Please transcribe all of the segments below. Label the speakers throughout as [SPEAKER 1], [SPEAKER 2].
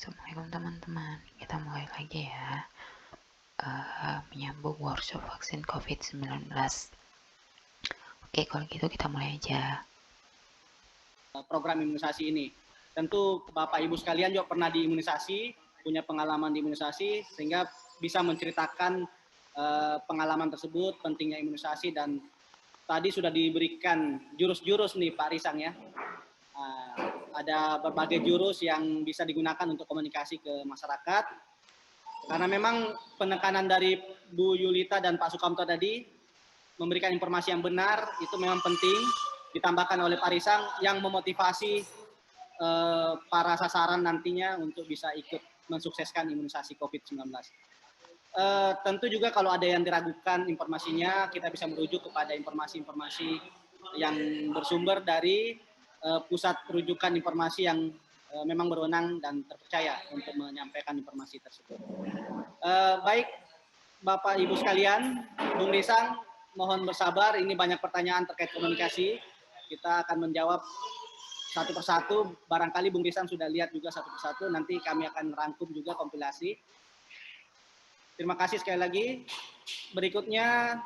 [SPEAKER 1] Assalamualaikum teman-teman, kita mulai lagi ya, menyambung workshop vaksin COVID-19. Oke, kalau gitu kita mulai aja.
[SPEAKER 2] Program imunisasi ini. Tentu Bapak Ibu sekalian juga pernah diimunisasi, punya pengalaman diimunisasi, sehingga bisa menceritakan pengalaman tersebut, pentingnya imunisasi, dan tadi sudah diberikan jurus-jurus nih Pak Risang ya. Ada berbagai jurus yang bisa digunakan untuk komunikasi ke masyarakat. Karena memang penekanan dari Bu Yulita dan Pak Sukamto tadi memberikan informasi yang benar, itu memang penting, ditambahkan oleh Pak Risang yang memotivasi para sasaran nantinya untuk bisa ikut mensukseskan imunisasi COVID-19. Tentu juga kalau ada yang diragukan informasinya, kita bisa merujuk kepada informasi-informasi yang bersumber dari pusat rujukan informasi yang memang berwenang dan terpercaya untuk menyampaikan informasi tersebut. Baik, Bapak Ibu sekalian, Bung Risang, mohon bersabar, ini banyak pertanyaan terkait komunikasi. Kita akan menjawab satu persatu, barangkali Bung Risang sudah lihat juga satu persatu, nanti kami akan merangkum juga kompilasi. Terima kasih sekali lagi. Berikutnya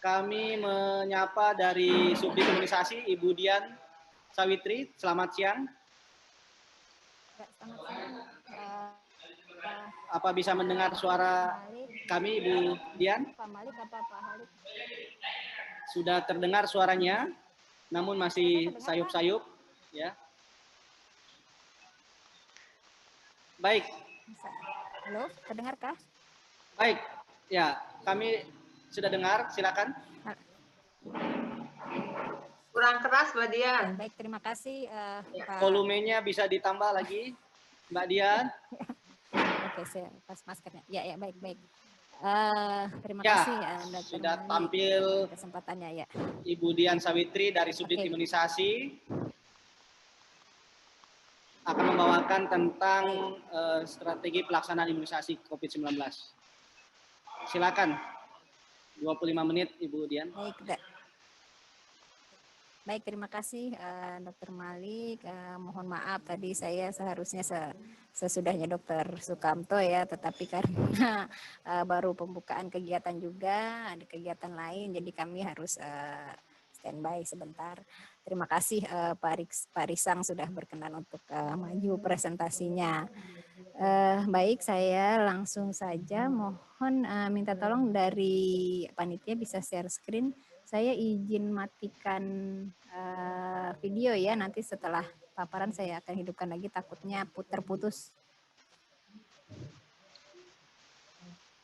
[SPEAKER 2] kami menyapa dari Subdit Imunisasi, Ibu Dian Sawitri. Selamat siang.
[SPEAKER 3] Selamat siang.
[SPEAKER 2] Apa bisa mendengar suara kami, Ibu Dian?
[SPEAKER 3] Pak Malik apa Pak Halik?
[SPEAKER 2] Sudah terdengar suaranya, namun masih sayup-sayup, ya. Baik.
[SPEAKER 3] Halo, terdengarkah?
[SPEAKER 2] Baik, ya, kami sudah dengar, silakan.
[SPEAKER 4] Kurang keras, Mbak Dian.
[SPEAKER 3] Baik, terima kasih. Pak.
[SPEAKER 2] Volumenya bisa ditambah lagi, Mbak Dian.
[SPEAKER 3] Oke, saya pas maskernya. Ya, baik. Terima
[SPEAKER 2] ya,
[SPEAKER 3] kasih
[SPEAKER 2] sudah tampil
[SPEAKER 3] kesempatannya ya.
[SPEAKER 2] Ibu Dian Sawitri dari Subdit Imunisasi akan membawakan tentang strategi pelaksanaan imunisasi COVID-19. Silakan. 25 menit Ibu Dian.
[SPEAKER 3] Baik, terima kasih Dr. Malik. Mohon maaf tadi saya seharusnya sesudahnya Dr. Sukamto ya, tetapi karena baru pembukaan kegiatan juga, ada kegiatan lain, jadi kami harus standby sebentar. Terima kasih Pak Risang sudah berkenan untuk maju presentasinya. Baik, saya langsung saja mohon minta tolong dari panitia bisa share screen. Saya izin matikan video ya, nanti setelah paparan saya akan hidupkan lagi, takutnya terputus.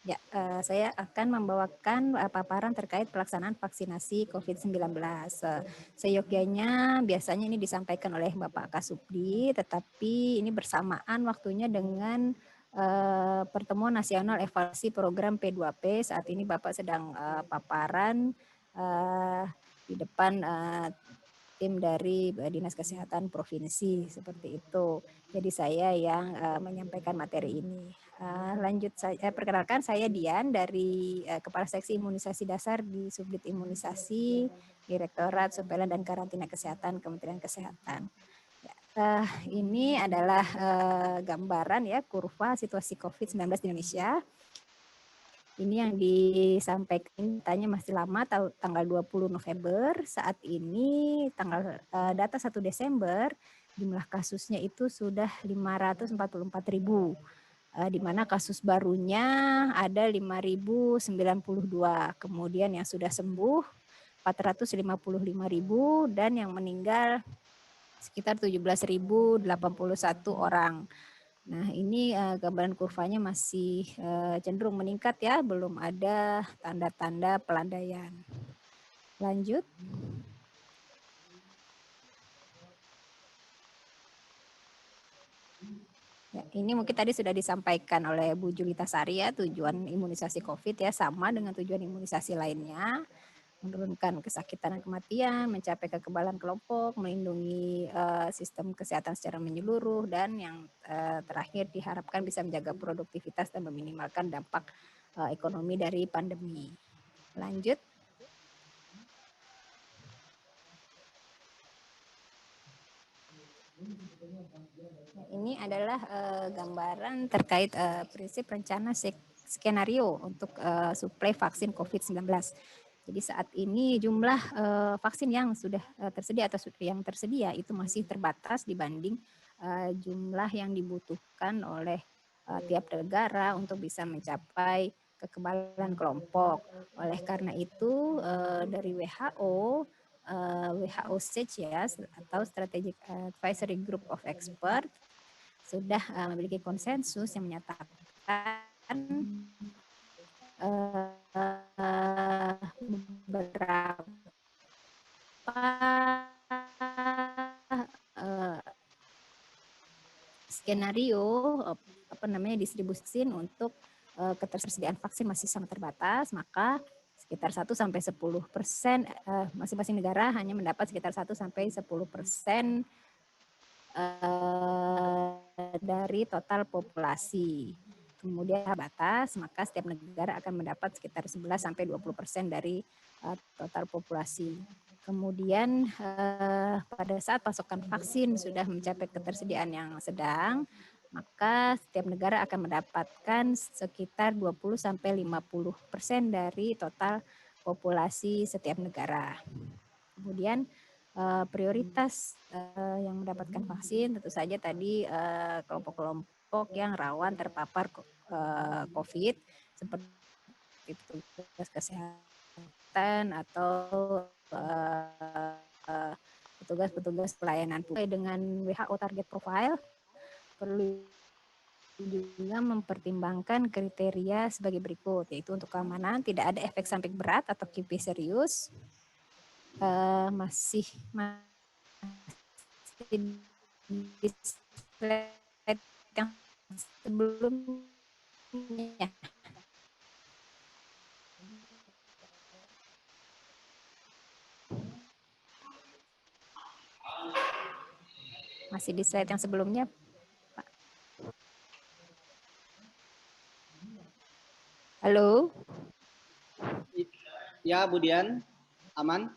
[SPEAKER 3] Ya, saya akan membawakan paparan terkait pelaksanaan vaksinasi COVID-19. Seyogyanya biasanya ini disampaikan oleh Bapak Kasubdi, tetapi ini bersamaan waktunya dengan Pertemuan Nasional Evaluasi Program P2P. Saat ini Bapak sedang paparan di depan tim dari Dinas Kesehatan Provinsi seperti itu. Jadi saya yang menyampaikan materi ini. Lanjut saya perkenalkan, saya Dian dari Kepala Seksi Imunisasi Dasar di Subdit Imunisasi, Direktorat Surveillance dan Karantina Kesehatan Kementerian Kesehatan. Ini adalah gambaran ya kurva situasi COVID-19 di Indonesia. Ini yang disampaikan datanya masih lama, tanggal 20 November. Saat ini data 1 Desember jumlah kasusnya itu sudah 544.000. Di mana kasus barunya ada 5.092. Kemudian yang sudah sembuh 455.000 dan yang meninggal sekitar 17.081 orang. Nah, ini gambaran kurvanya masih cenderung meningkat ya, belum ada tanda-tanda pelandaian. Lanjut. Ya, ini mungkin tadi sudah disampaikan oleh Bu Julita Sari ya, tujuan imunisasi COVID ya sama dengan tujuan imunisasi lainnya. Menurunkan kesakitan dan kematian, mencapai kekebalan kelompok, melindungi sistem kesehatan secara menyeluruh, dan yang terakhir diharapkan bisa menjaga produktivitas dan meminimalkan dampak ekonomi dari pandemi. Lanjut. Ini adalah gambaran terkait prinsip rencana skenario untuk suplai vaksin COVID-19. Jadi saat ini jumlah vaksin yang sudah tersedia atau yang tersedia itu masih terbatas dibanding jumlah yang dibutuhkan oleh tiap negara untuk bisa mencapai kekebalan kelompok. Oleh karena itu dari WHO SAGE ya atau Strategic Advisory Group of Expert sudah memiliki konsensus yang menyatakan beberapa skenario distribusi untuk ketersediaan vaksin masih sangat terbatas, maka sekitar 1-10% masing-masing negara hanya mendapat sekitar 1-10% dari total populasi. Kemudian batas, maka setiap negara akan mendapat sekitar 11-20% dari total populasi. Kemudian pada saat pasokan vaksin sudah mencapai ketersediaan yang sedang, maka setiap negara akan mendapatkan sekitar 20-50% dari total populasi setiap negara. Kemudian prioritas yang mendapatkan vaksin tentu saja tadi kelompok-kelompok yang rawan terpapar COVID seperti petugas kesehatan atau petugas pelayanan publik. Dengan WHO target profile perlu juga mempertimbangkan kriteria sebagai berikut, yaitu untuk keamanan tidak ada efek samping berat atau KIP serius, masih di slide yang sebelumnya. Masih di slide yang sebelumnya, Pak. Halo?
[SPEAKER 2] Ya, Bu Dian, aman?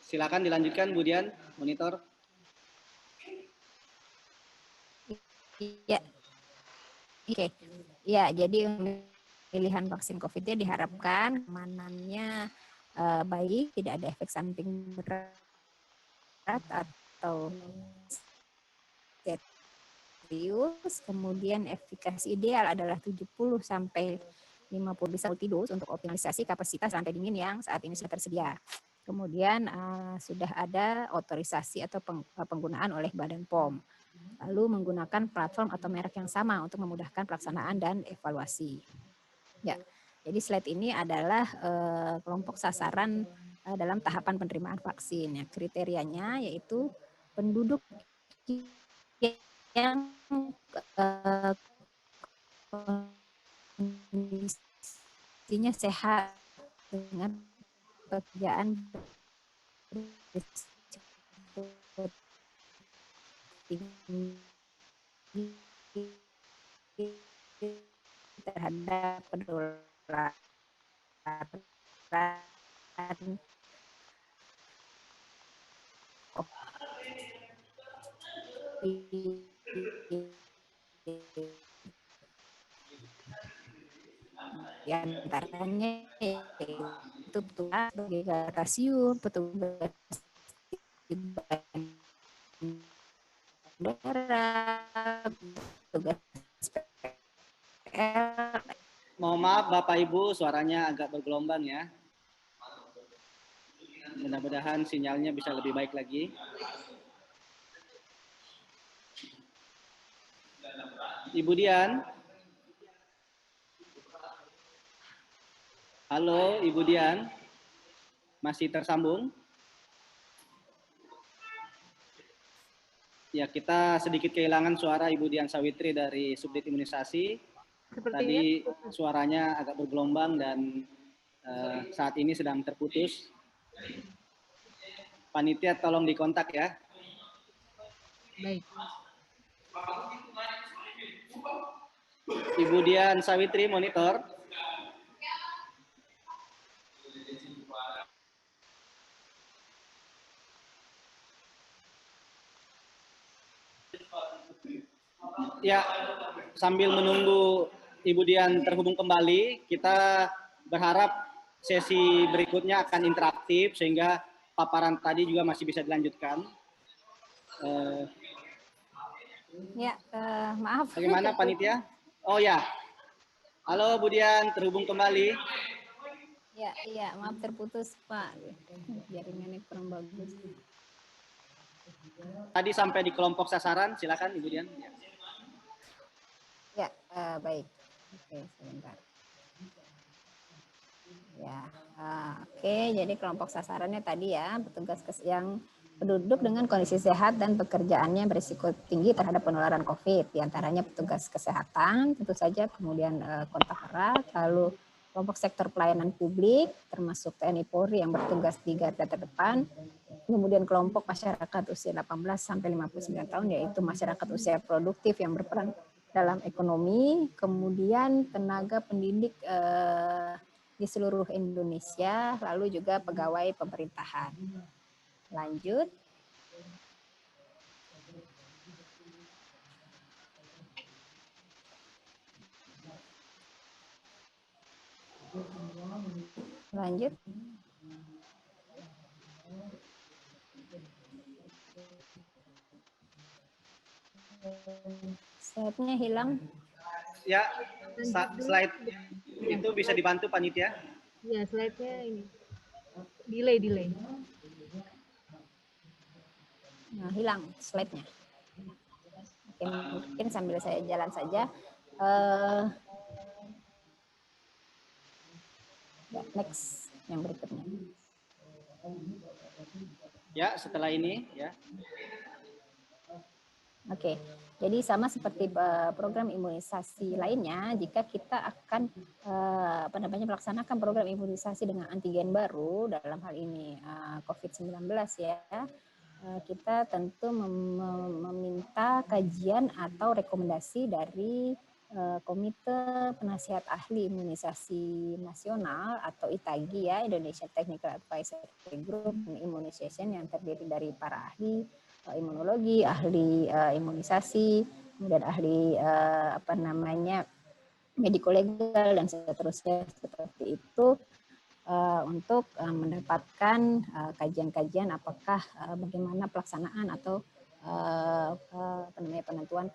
[SPEAKER 2] Silakan dilanjutkan, Bu Dian, monitor.
[SPEAKER 3] Iya. Oke. Ya, jadi pilihan vaksin COVID-nya diharapkan keamanannya baik, tidak ada efek samping berat atau serius. Kemudian efikasi ideal adalah 70-50 bisa multidose untuk optimalisasi kapasitas rantai dingin yang saat ini sudah tersedia. Kemudian sudah ada otorisasi atau penggunaan oleh Badan POM. Lalu menggunakan platform atau merek yang sama untuk memudahkan pelaksanaan dan evaluasi. Ya, jadi slide ini adalah kelompok sasaran dalam tahapan penerimaan vaksin. Ya, kriterianya yaitu penduduk yang kondisinya sehat dengan pekerjaan terhadap penularan di antaranya itu petugas sebagai stasiun, petugas bandara, petugas PL.
[SPEAKER 2] Mohon maaf Bapak Ibu, suaranya agak bergelombang ya. Mudah-mudahan sinyalnya bisa lebih baik lagi. Ibu Dian. Halo Ibu Dian. Masih tersambung? Ya, kita sedikit kehilangan suara Ibu Dian Sawitri dari Subdit Imunisasi. Tadi suaranya agak bergelombang dan saat ini sedang terputus. Panitia tolong dikontak ya.
[SPEAKER 5] Baik.
[SPEAKER 2] Ibu Dian Sawitri monitor. Ya, sambil menunggu Ibu Dian terhubung kembali, kita berharap sesi berikutnya akan interaktif sehingga paparan tadi juga masih bisa dilanjutkan.
[SPEAKER 3] Ya, maaf.
[SPEAKER 2] Bagaimana panitia? Oh ya, halo Bu Dian, terhubung kembali.
[SPEAKER 3] Ya, iya, maaf terputus Pak. Jaringannya kurang bagus.
[SPEAKER 2] Tadi sampai di kelompok sasaran, silakan Ibu Dian.
[SPEAKER 3] Ya, baik. Oke, sebentar. Ya, oke. Jadi kelompok sasarannya tadi ya, petugas yang penduduk dengan kondisi sehat dan pekerjaannya berisiko tinggi terhadap penularan COVID, diantaranya petugas kesehatan, tentu saja, kemudian kontak erat, lalu kelompok sektor pelayanan publik, termasuk TNI Polri yang bertugas di garda terdepan, kemudian kelompok masyarakat usia 18 sampai 59 tahun, yaitu masyarakat usia produktif yang berperan dalam ekonomi, kemudian tenaga pendidik di seluruh Indonesia, lalu juga pegawai pemerintahan. Lanjut. Lanjut. Slide-nya hilang.
[SPEAKER 2] Ya, slide itu bisa dibantu panitia.
[SPEAKER 5] Ya, slide-nya ini. Delay.
[SPEAKER 3] Nah, hilang slide-nya. Oke, mungkin sambil saya jalan saja. Ya, next yang berikutnya.
[SPEAKER 2] Ya, setelah ini ya.
[SPEAKER 3] Oke, jadi sama seperti program imunisasi lainnya, jika kita akan melaksanakan program imunisasi dengan antigen baru, dalam hal ini COVID-19 ya, kita tentu meminta kajian atau rekomendasi dari Komite Penasihat Ahli Imunisasi Nasional atau ITAGI ya, Indonesia Technical Advisory Group on Immunization, yang terdiri dari para ahli imunologi, ahli imunisasi, kemudian ahli mediko-legal dan seterusnya seperti itu, untuk mendapatkan kajian-kajian apakah bagaimana pelaksanaan atau penentuan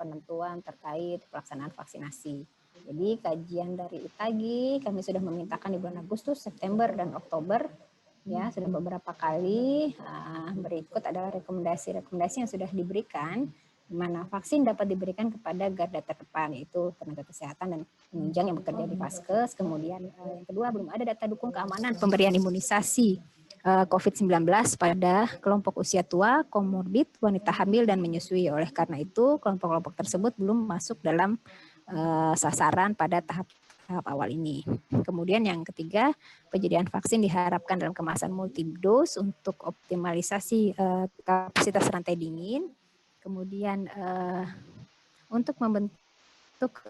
[SPEAKER 3] terkait pelaksanaan vaksinasi. Jadi kajian dari ITAGI kami sudah memintakan di bulan Agustus, September, dan Oktober. Ya, sudah beberapa kali. Berikut adalah rekomendasi yang sudah diberikan, di mana vaksin dapat diberikan kepada garda terdepan, yaitu tenaga kesehatan dan penunjang yang bekerja di Vaskes. Kemudian yang kedua, belum ada data dukung keamanan pemberian imunisasi COVID-19 pada kelompok usia tua, komorbid, wanita hamil, dan menyusui. Oleh karena itu, kelompok-kelompok tersebut belum masuk dalam sasaran pada tahap awal ini. Kemudian yang ketiga, penyediaan vaksin diharapkan dalam kemasan multidose untuk optimalisasi kapasitas rantai dingin. Kemudian untuk membentuk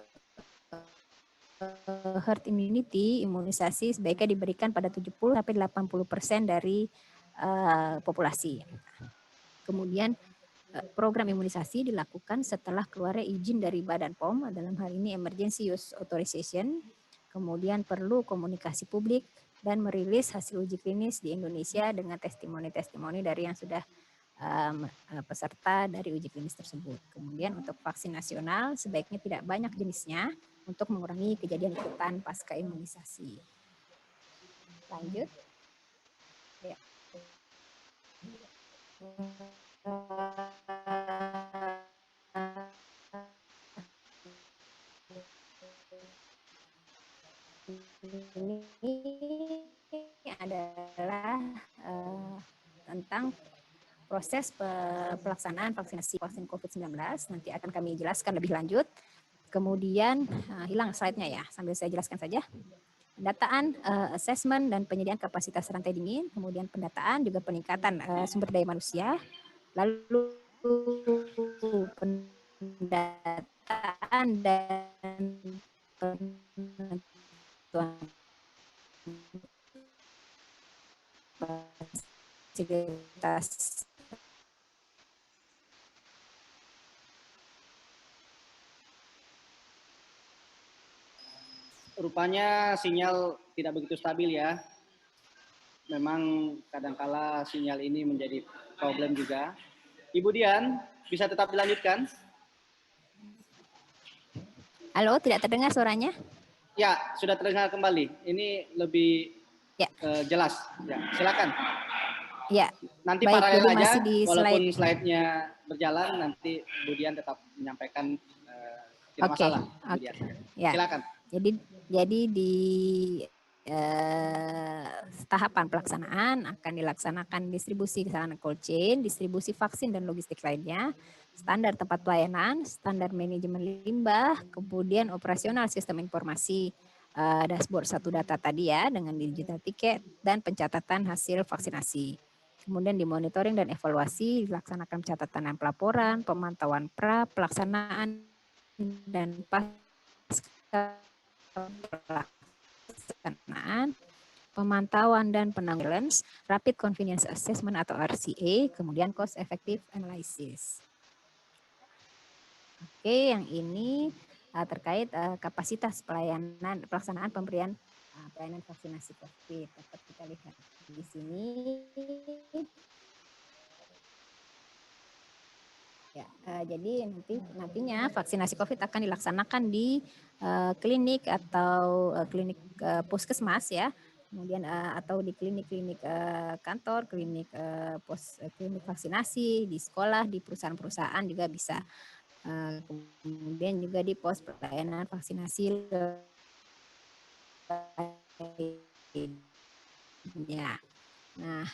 [SPEAKER 3] herd immunity, imunisasi sebaiknya diberikan pada 70-80% dari populasi. Kemudian program imunisasi dilakukan setelah keluarnya izin dari Badan POM, dalam hal ini Emergency Use Authorization. Kemudian perlu komunikasi publik dan merilis hasil uji klinis di Indonesia dengan testimoni-testimoni dari yang sudah peserta dari uji klinis tersebut. Kemudian untuk vaksin nasional sebaiknya tidak banyak jenisnya untuk mengurangi kejadian ikutan pasca imunisasi. Lanjut. Ya. Ini adalah tentang proses pelaksanaan vaksinasi vaksin COVID-19. Nanti akan kami jelaskan lebih lanjut. Kemudian hilang slide-nya ya, sambil saya jelaskan saja. Pendataan, assessment, dan penyediaan kapasitas rantai dingin, kemudian pendataan, juga peningkatan sumber daya manusia, lalu pendataan dan penentuan fasilitas
[SPEAKER 2] rupanya sinyal tidak begitu stabil ya. Memang kadangkala sinyal ini menjadi problem juga. Ibu Dian, bisa tetap dilanjutkan?
[SPEAKER 3] Halo, tidak terdengar suaranya?
[SPEAKER 2] Ya, sudah terdengar kembali. Ini lebih
[SPEAKER 3] Ya.
[SPEAKER 2] Jelas. Ya, silakan.
[SPEAKER 3] Ya.
[SPEAKER 2] Nanti
[SPEAKER 3] Baik,
[SPEAKER 2] paralel
[SPEAKER 3] jadi
[SPEAKER 2] aja,
[SPEAKER 3] masih di
[SPEAKER 2] walaupun
[SPEAKER 3] slide.
[SPEAKER 2] slide-nya berjalan, nanti Bu Dian tetap menyampaikan tidak masalah. Bu Dian.
[SPEAKER 3] Ya.
[SPEAKER 2] Silakan.
[SPEAKER 3] Jadi di tahapan pelaksanaan akan dilaksanakan distribusi sarana cold chain, distribusi vaksin dan logistik lainnya, standar tempat pelayanan, standar manajemen limbah, kemudian operasional sistem informasi, dashboard satu data tadi ya dengan digital tiket dan pencatatan hasil vaksinasi. Kemudian dimonitoring dan evaluasi, dilaksanakan pencatatan dan pelaporan, pemantauan pelaksanaan dan pasca pelaksanaan, pemantauan dan penanggulangan, rapid convenience assessment atau RCA, kemudian cost effective analysis. Oke, yang ini terkait kapasitas pelaksanaan pemberian pelayanan vaksinasi COVID. Dapat kita lihat di sini. Ya, jadi nantinya vaksinasi COVID akan dilaksanakan di klinik atau klinik puskesmas ya, kemudian atau di klinik-klinik kantor, klinik klinik vaksinasi, di sekolah, di perusahaan-perusahaan juga bisa. Kemudian juga di pos pelayanan vaksinasi ya. Nah,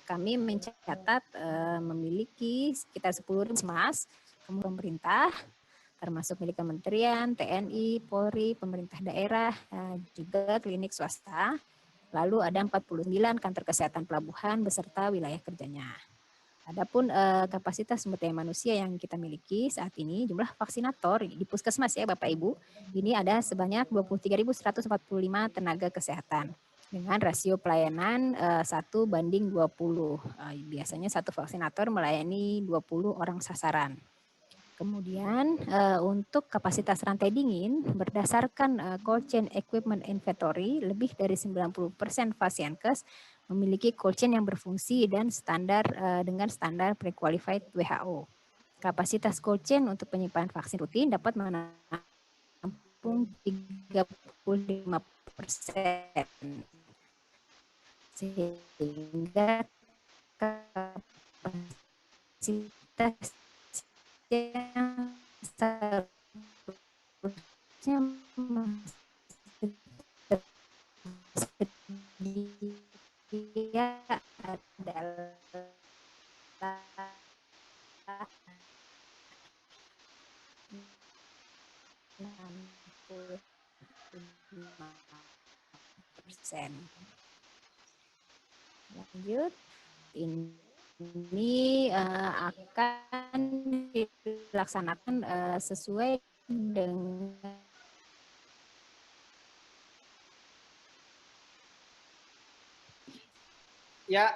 [SPEAKER 3] kami mencatat memiliki sekitar 10.000 puskesmas, kemudian pemerintah, termasuk milik kementerian, TNI, Polri, pemerintah daerah, juga klinik swasta. Lalu ada 49 kantor kesehatan pelabuhan beserta wilayah kerjanya. Adapun kapasitas sumber daya manusia yang kita miliki saat ini, jumlah vaksinator di puskesmas ya Bapak Ibu, ini ada sebanyak 23.145 tenaga kesehatan dengan rasio pelayanan 1:20. Biasanya satu vaksinator melayani 20 orang sasaran. Kemudian untuk kapasitas rantai dingin berdasarkan cold chain equipment inventory, lebih dari 90% Fasiankes memiliki cold chain yang berfungsi dan standar dengan standar pre-qualified WHO. Kapasitas cold chain untuk penyimpanan vaksin rutin dapat menampung 35%. Sehingga kapasitas yang seharusnya tersedia adalah 65%. Lanjut, ini akan dilaksanakan sesuai dengan
[SPEAKER 2] ya,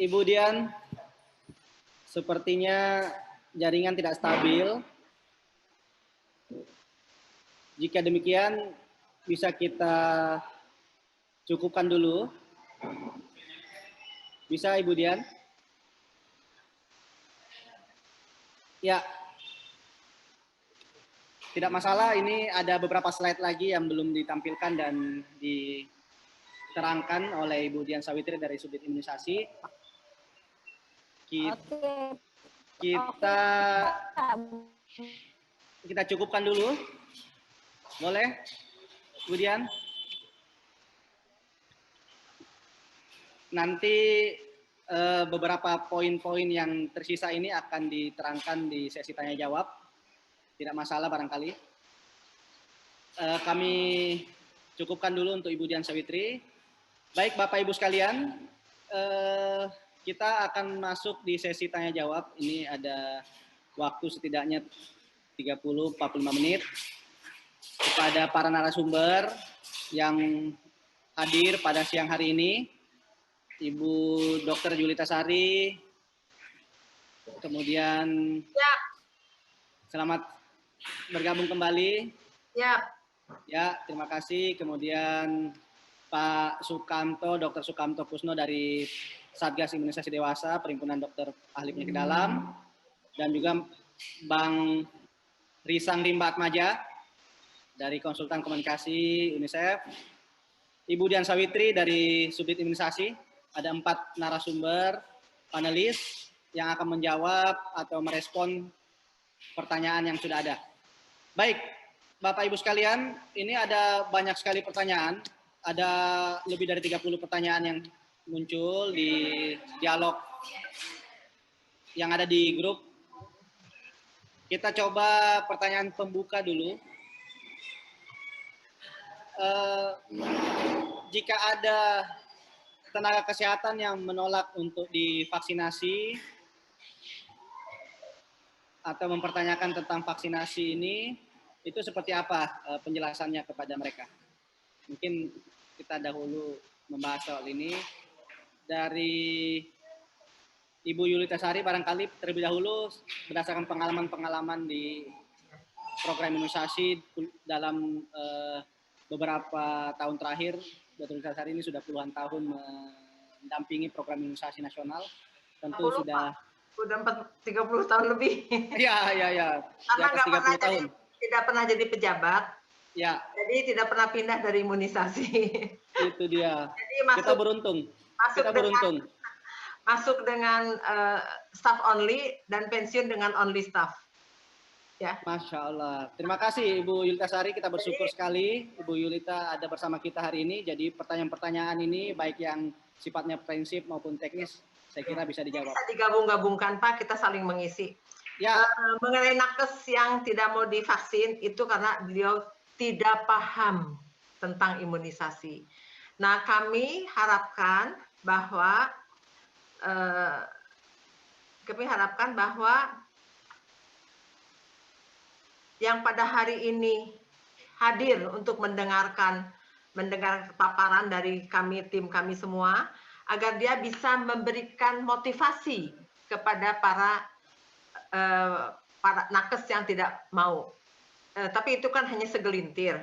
[SPEAKER 2] Ibu Dian, sepertinya jaringan tidak stabil. Jika demikian, bisa kita cukupkan dulu. Bisa Ibu Dian? Ya, tidak masalah. Ini ada beberapa slide lagi yang belum ditampilkan dan diterangkan oleh Ibu Dian Sawitri dari Subdit Imunisasi. Kita cukupkan dulu. Boleh, Bu Dian? Nanti beberapa poin-poin yang tersisa ini akan diterangkan di sesi tanya jawab. Tidak masalah barangkali. Kami cukupkan dulu untuk Ibu Dian Sawitri. Baik Bapak Ibu sekalian, kita akan masuk di sesi tanya jawab. Ini ada waktu setidaknya 30-45 menit. Kepada para narasumber yang hadir pada siang hari ini, Ibu Dr. Julita Sari, kemudian
[SPEAKER 4] ya.
[SPEAKER 2] Selamat bergabung kembali.
[SPEAKER 4] Ya.
[SPEAKER 2] Ya, terima kasih. Kemudian Pak Sukamto, Dr. Sukamto Pusno dari Satgas Imunisasi Dewasa, Perhimpunan Dokter Ahli Penyakit Dalam, dan juga Bang Risang Rimba Atmaja dari Konsultan Komunikasi UNICEF, Ibu Dian Sawitri dari Subdit Imunisasi. Ada 4 narasumber panelis yang akan menjawab atau merespon pertanyaan yang sudah ada. Baik, Bapak Ibu sekalian, ini ada banyak sekali pertanyaan. Ada lebih dari 30 pertanyaan yang muncul di dialog yang ada di grup. Kita coba pertanyaan pembuka dulu. Jika ada tenaga kesehatan yang menolak untuk divaksinasi atau mempertanyakan tentang vaksinasi ini, itu seperti apa penjelasannya kepada mereka? Mungkin kita dahulu membahas soal ini. Dari Ibu Yulita Sari barangkali terlebih dahulu berdasarkan pengalaman-pengalaman di program imunisasi dalam beberapa tahun terakhir, Dr. Yulita Sari ini sudah puluhan tahun mendampingi program imunisasi nasional. Tentu sudah
[SPEAKER 4] 30 tahun lebih.
[SPEAKER 2] Iya.
[SPEAKER 4] Karena tidak pernah jadi pejabat.
[SPEAKER 2] Ya.
[SPEAKER 4] Jadi tidak pernah pindah dari imunisasi.
[SPEAKER 2] Itu dia.
[SPEAKER 4] Jadi
[SPEAKER 2] kita beruntung.
[SPEAKER 4] Masuk dengan staff only dan pensiun dengan only staff. Ya.
[SPEAKER 2] Masya Allah. Terima kasih Ibu Yulita Sari. Kita bersyukur sekali Ibu Yulita ada bersama kita hari ini. Jadi pertanyaan-pertanyaan ini baik yang sifatnya prinsip maupun teknis, saya kira bisa dijawab.
[SPEAKER 4] Bisa digabung-gabungkan Pak, kita saling mengisi.
[SPEAKER 2] Ya.
[SPEAKER 4] Mengenai nakes yang tidak mau divaksin itu karena beliau tidak paham tentang imunisasi. Nah, kami harapkan bahwa yang pada hari ini hadir untuk mendengar paparan dari kami, tim kami semua, agar dia bisa memberikan motivasi kepada para nakes yang tidak mau. Tapi itu kan hanya segelintir.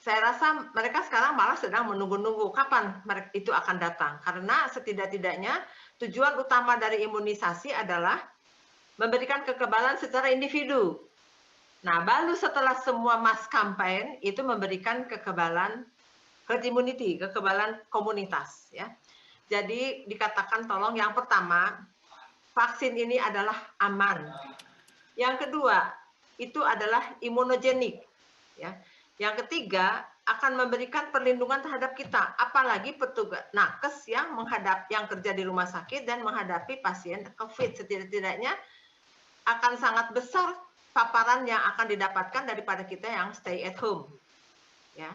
[SPEAKER 4] Saya rasa mereka sekarang malah sedang menunggu-nunggu kapan itu akan datang. Karena setidak-tidaknya tujuan utama dari imunisasi adalah memberikan kekebalan secara individu. Nah, baru setelah semua mass campaign itu memberikan kekebalan herd immunity, kekebalan komunitas. Ya. Jadi dikatakan tolong yang pertama, vaksin ini adalah aman. Yang kedua, itu adalah imunogenik. Ya. Yang ketiga, akan memberikan perlindungan terhadap kita, apalagi petugas nakes yang kerja di rumah sakit dan menghadapi pasien COVID. Setidak-tidaknya akan sangat besar paparan yang akan didapatkan daripada kita yang stay at home. Ya.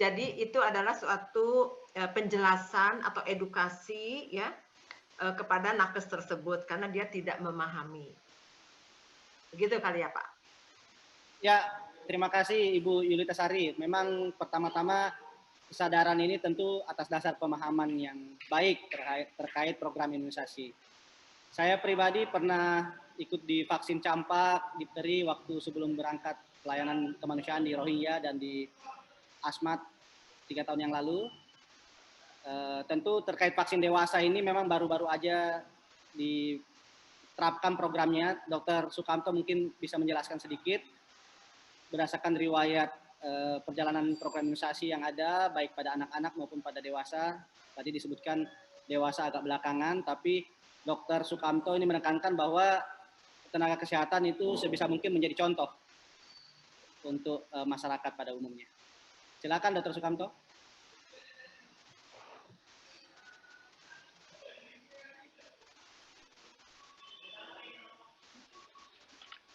[SPEAKER 4] Jadi itu adalah suatu penjelasan atau edukasi ya kepada nakes tersebut karena dia tidak memahami. Begitu kali ya Pak.
[SPEAKER 2] Ya, terima kasih Ibu Yulita Sari. Memang pertama-tama kesadaran ini tentu atas dasar pemahaman yang baik terkait program imunisasi. Saya pribadi pernah ikut di vaksin campak, difteri waktu sebelum berangkat pelayanan kemanusiaan di Rohingya dan di Asmat 3 tahun yang lalu. Tentu terkait vaksin dewasa ini memang baru-baru aja diterapkan programnya. Dr. Sukamto mungkin bisa menjelaskan sedikit berdasarkan riwayat perjalanan program imunisasi yang ada baik pada anak-anak maupun pada dewasa. Tadi disebutkan dewasa agak belakangan, tapi Dr. Sukamto ini menekankan bahwa tenaga kesehatan itu sebisa mungkin menjadi contoh untuk masyarakat pada umumnya. Silakan Dr. Sukamto.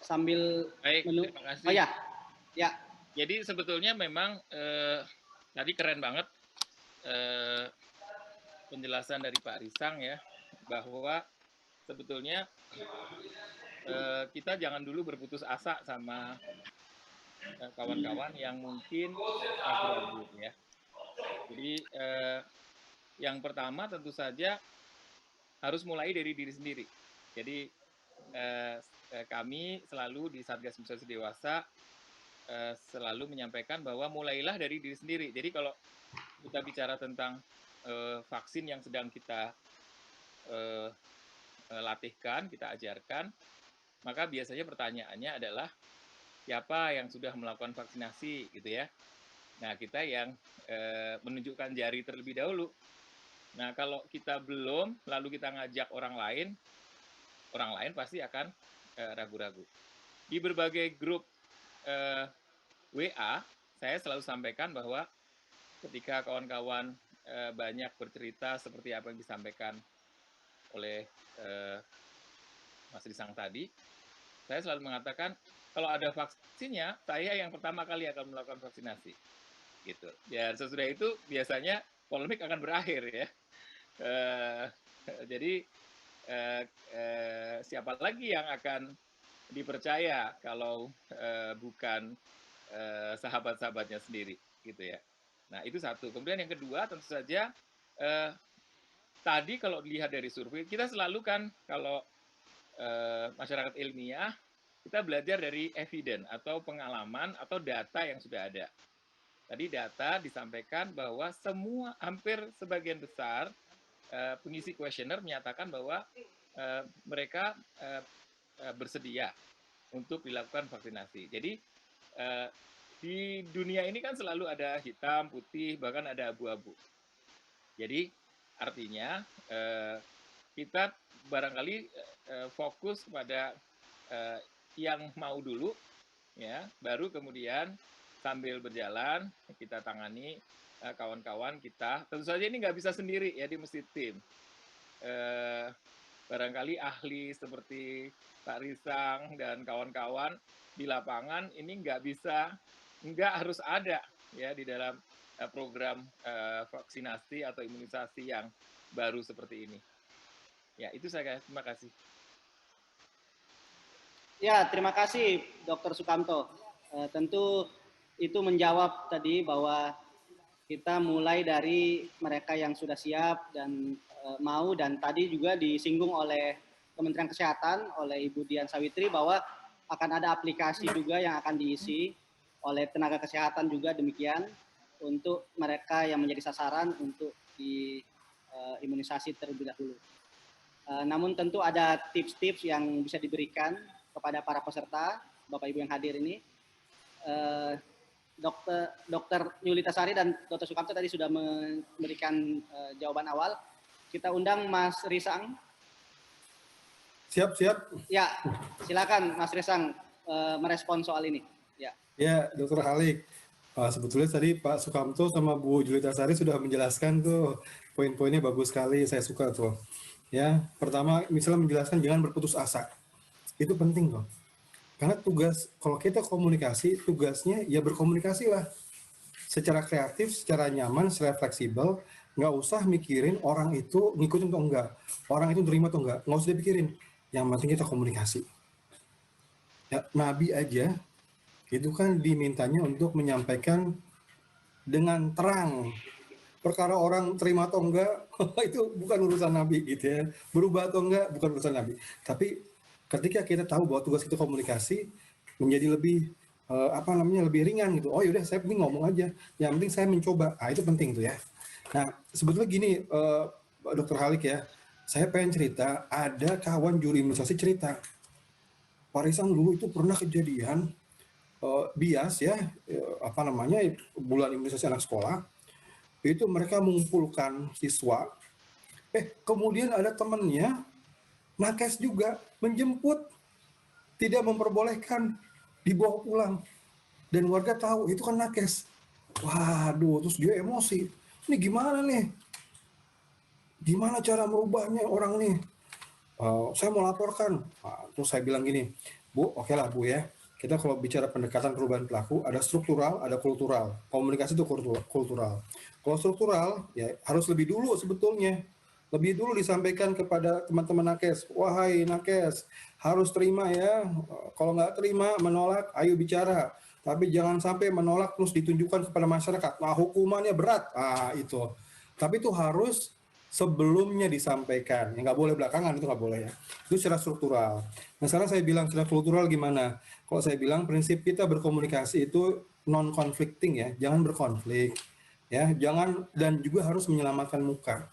[SPEAKER 2] Sambil
[SPEAKER 6] terima kasih.
[SPEAKER 2] Oh ya.
[SPEAKER 6] Jadi sebetulnya memang tadi keren banget penjelasan dari Pak Risang ya, bahwa sebetulnya kita jangan dulu berputus asa sama kawan-kawan yang mungkin ragu-ragu ya. Jadi yang pertama tentu saja harus mulai dari diri sendiri. Jadi kami selalu di Satgas Imunisasi Dewasa selalu menyampaikan bahwa mulailah dari diri sendiri. Jadi kalau kita bicara tentang vaksin yang sedang kita latihkan, kita ajarkan, maka biasanya pertanyaannya adalah siapa yang sudah melakukan vaksinasi, gitu ya. Nah, kita yang menunjukkan jari terlebih dahulu. Nah, kalau kita belum, lalu kita ngajak orang lain pasti akan ragu-ragu. Di berbagai grup WA, saya selalu sampaikan bahwa ketika kawan-kawan banyak bercerita seperti apa yang disampaikan oleh Mas Risang tadi, saya selalu mengatakan kalau ada vaksinnya, saya yang pertama kali akan melakukan vaksinasi, gitu. Dan sesudah itu biasanya polemik akan berakhir ya. Jadi siapa lagi yang akan dipercaya kalau bukan sahabat-sahabatnya sendiri, gitu ya. Nah, itu satu. Kemudian yang kedua, tentu saja tadi kalau dilihat dari survei, kita selalu kan kalau masyarakat ilmiah, kita belajar dari evidence atau pengalaman atau data yang sudah ada. Tadi data disampaikan bahwa hampir sebagian besar pengisi kuesioner menyatakan bahwa mereka bersedia untuk dilakukan vaksinasi. Jadi di dunia ini kan selalu ada hitam, putih, bahkan ada abu-abu. Jadi artinya kita barangkali fokus kepada yang mau dulu, ya, baru kemudian sambil berjalan kita tangani kawan-kawan kita. Tentu saja ini nggak bisa sendiri ya, di mesti tim. Barangkali ahli seperti Pak Risang dan kawan-kawan di lapangan ini nggak harus ada ya di dalam program vaksinasi atau imunisasi yang baru seperti ini. Ya, itu saya. Terima kasih.
[SPEAKER 2] Ya, terima kasih Dr. Sukamto. Tentu itu menjawab tadi bahwa kita mulai dari mereka yang sudah siap dan mau, dan tadi juga disinggung oleh Kementerian Kesehatan, oleh Ibu Dian Sawitri, bahwa akan ada aplikasi juga yang akan diisi oleh tenaga kesehatan juga demikian, untuk mereka yang menjadi sasaran untuk diimunisasi terlebih dahulu. Namun tentu ada tips-tips yang bisa diberikan kepada para peserta, Bapak Ibu yang hadir ini. Dr. Yulita Sari dan Dr. Sukamto tadi sudah memberikan jawaban awal. Kita undang Mas Risang.
[SPEAKER 7] Siap.
[SPEAKER 2] Ya, silakan Mas Risang merespon soal ini.
[SPEAKER 7] Ya, Dr. Halik. Sebetulnya tadi Pak Sukamto sama Bu Yulita Sari sudah menjelaskan tuh, poin-poinnya bagus sekali, saya suka tuh. Ya, pertama misalnya menjelaskan jangan berputus asa. Itu penting loh. Karena tugas, kalau kita komunikasi, tugasnya ya berkomunikasi lah. Secara kreatif, secara nyaman, secara fleksibel, nggak usah mikirin orang itu ngikutin atau enggak. Orang itu terima atau enggak, nggak usah dipikirin. Yang penting kita komunikasi. Ya, Nabi aja, itu kan dimintanya untuk menyampaikan dengan terang. Perkara orang terima atau enggak, itu bukan urusan Nabi gitu ya. Berubah atau enggak, bukan urusan Nabi. Tapi ketika kita tahu bahwa tugas itu komunikasi, menjadi lebih lebih ringan gitu. Oh yaudah, saya penting ngomong aja. Yang penting saya mencoba. Itu penting tuh ya. Nah, sebetulnya gini, Dr. Halik ya, saya pengen cerita. Ada kawan juri imunisasi cerita, Pak Risang dulu itu pernah kejadian bias ya, bulan imunisasi anak sekolah. Itu mereka mengumpulkan siswa. Kemudian ada temannya nakes juga menjemput, tidak memperbolehkan, dibawa pulang, dan warga tahu itu kan nakes. Waduh, terus dia emosi. Ini gimana nih? Gimana cara merubahnya orang nih? Saya mau laporkan. Terus saya bilang gini, Bu, oke lah Bu ya. Kita kalau bicara pendekatan perubahan perilaku, ada struktural, ada kultural. Komunikasi itu kultural. Kalau struktural, ya harus lebih dulu sebetulnya. Lebih dulu disampaikan kepada teman-teman nakes, wahai nakes, harus terima ya, kalau nggak terima, menolak, ayo bicara. Tapi jangan sampai menolak terus ditunjukkan kepada masyarakat, nah hukumannya berat, itu. Tapi itu harus sebelumnya disampaikan. Ya nggak boleh belakangan, itu nggak boleh ya. Itu secara struktural. Nah sekarang saya bilang secara kultural gimana? Kalau saya bilang prinsip kita berkomunikasi itu non-conflicting ya, jangan berkonflik. Ya, jangan, dan juga harus menyelamatkan muka.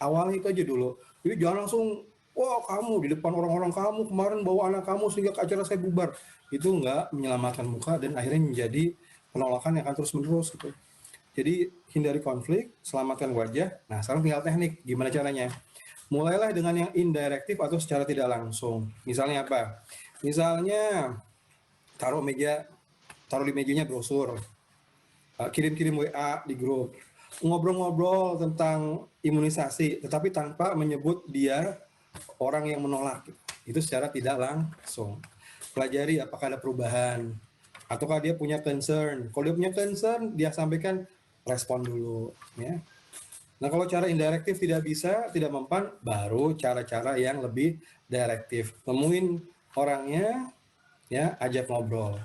[SPEAKER 7] Awalnya itu aja dulu. Jadi jangan langsung, wah kamu di depan orang-orang kamu kemarin bawa anak kamu sehingga ke acara saya bubar. Itu nggak menyelamatkan muka dan akhirnya menjadi penolakan yang akan terus-menerus gitu. Jadi hindari konflik, selamatkan wajah. Nah sekarang tinggal teknik, gimana caranya? Mulailah dengan yang indirektif atau secara tidak langsung. Misalnya apa? Misalnya taruh di mejanya brosur, kirim-kirim WA di grup, ngobrol-ngobrol tentang imunisasi, tetapi tanpa menyebut dia orang yang menolak. Itu secara tidak langsung. Pelajari apakah ada perubahan, ataukah dia punya concern. Kalau dia punya concern, dia sampaikan, respon dulu. Ya. Nah kalau cara indirektif tidak bisa, tidak mempan, baru cara-cara yang lebih direktif. Temuin orangnya, ya, ajak ngobrol.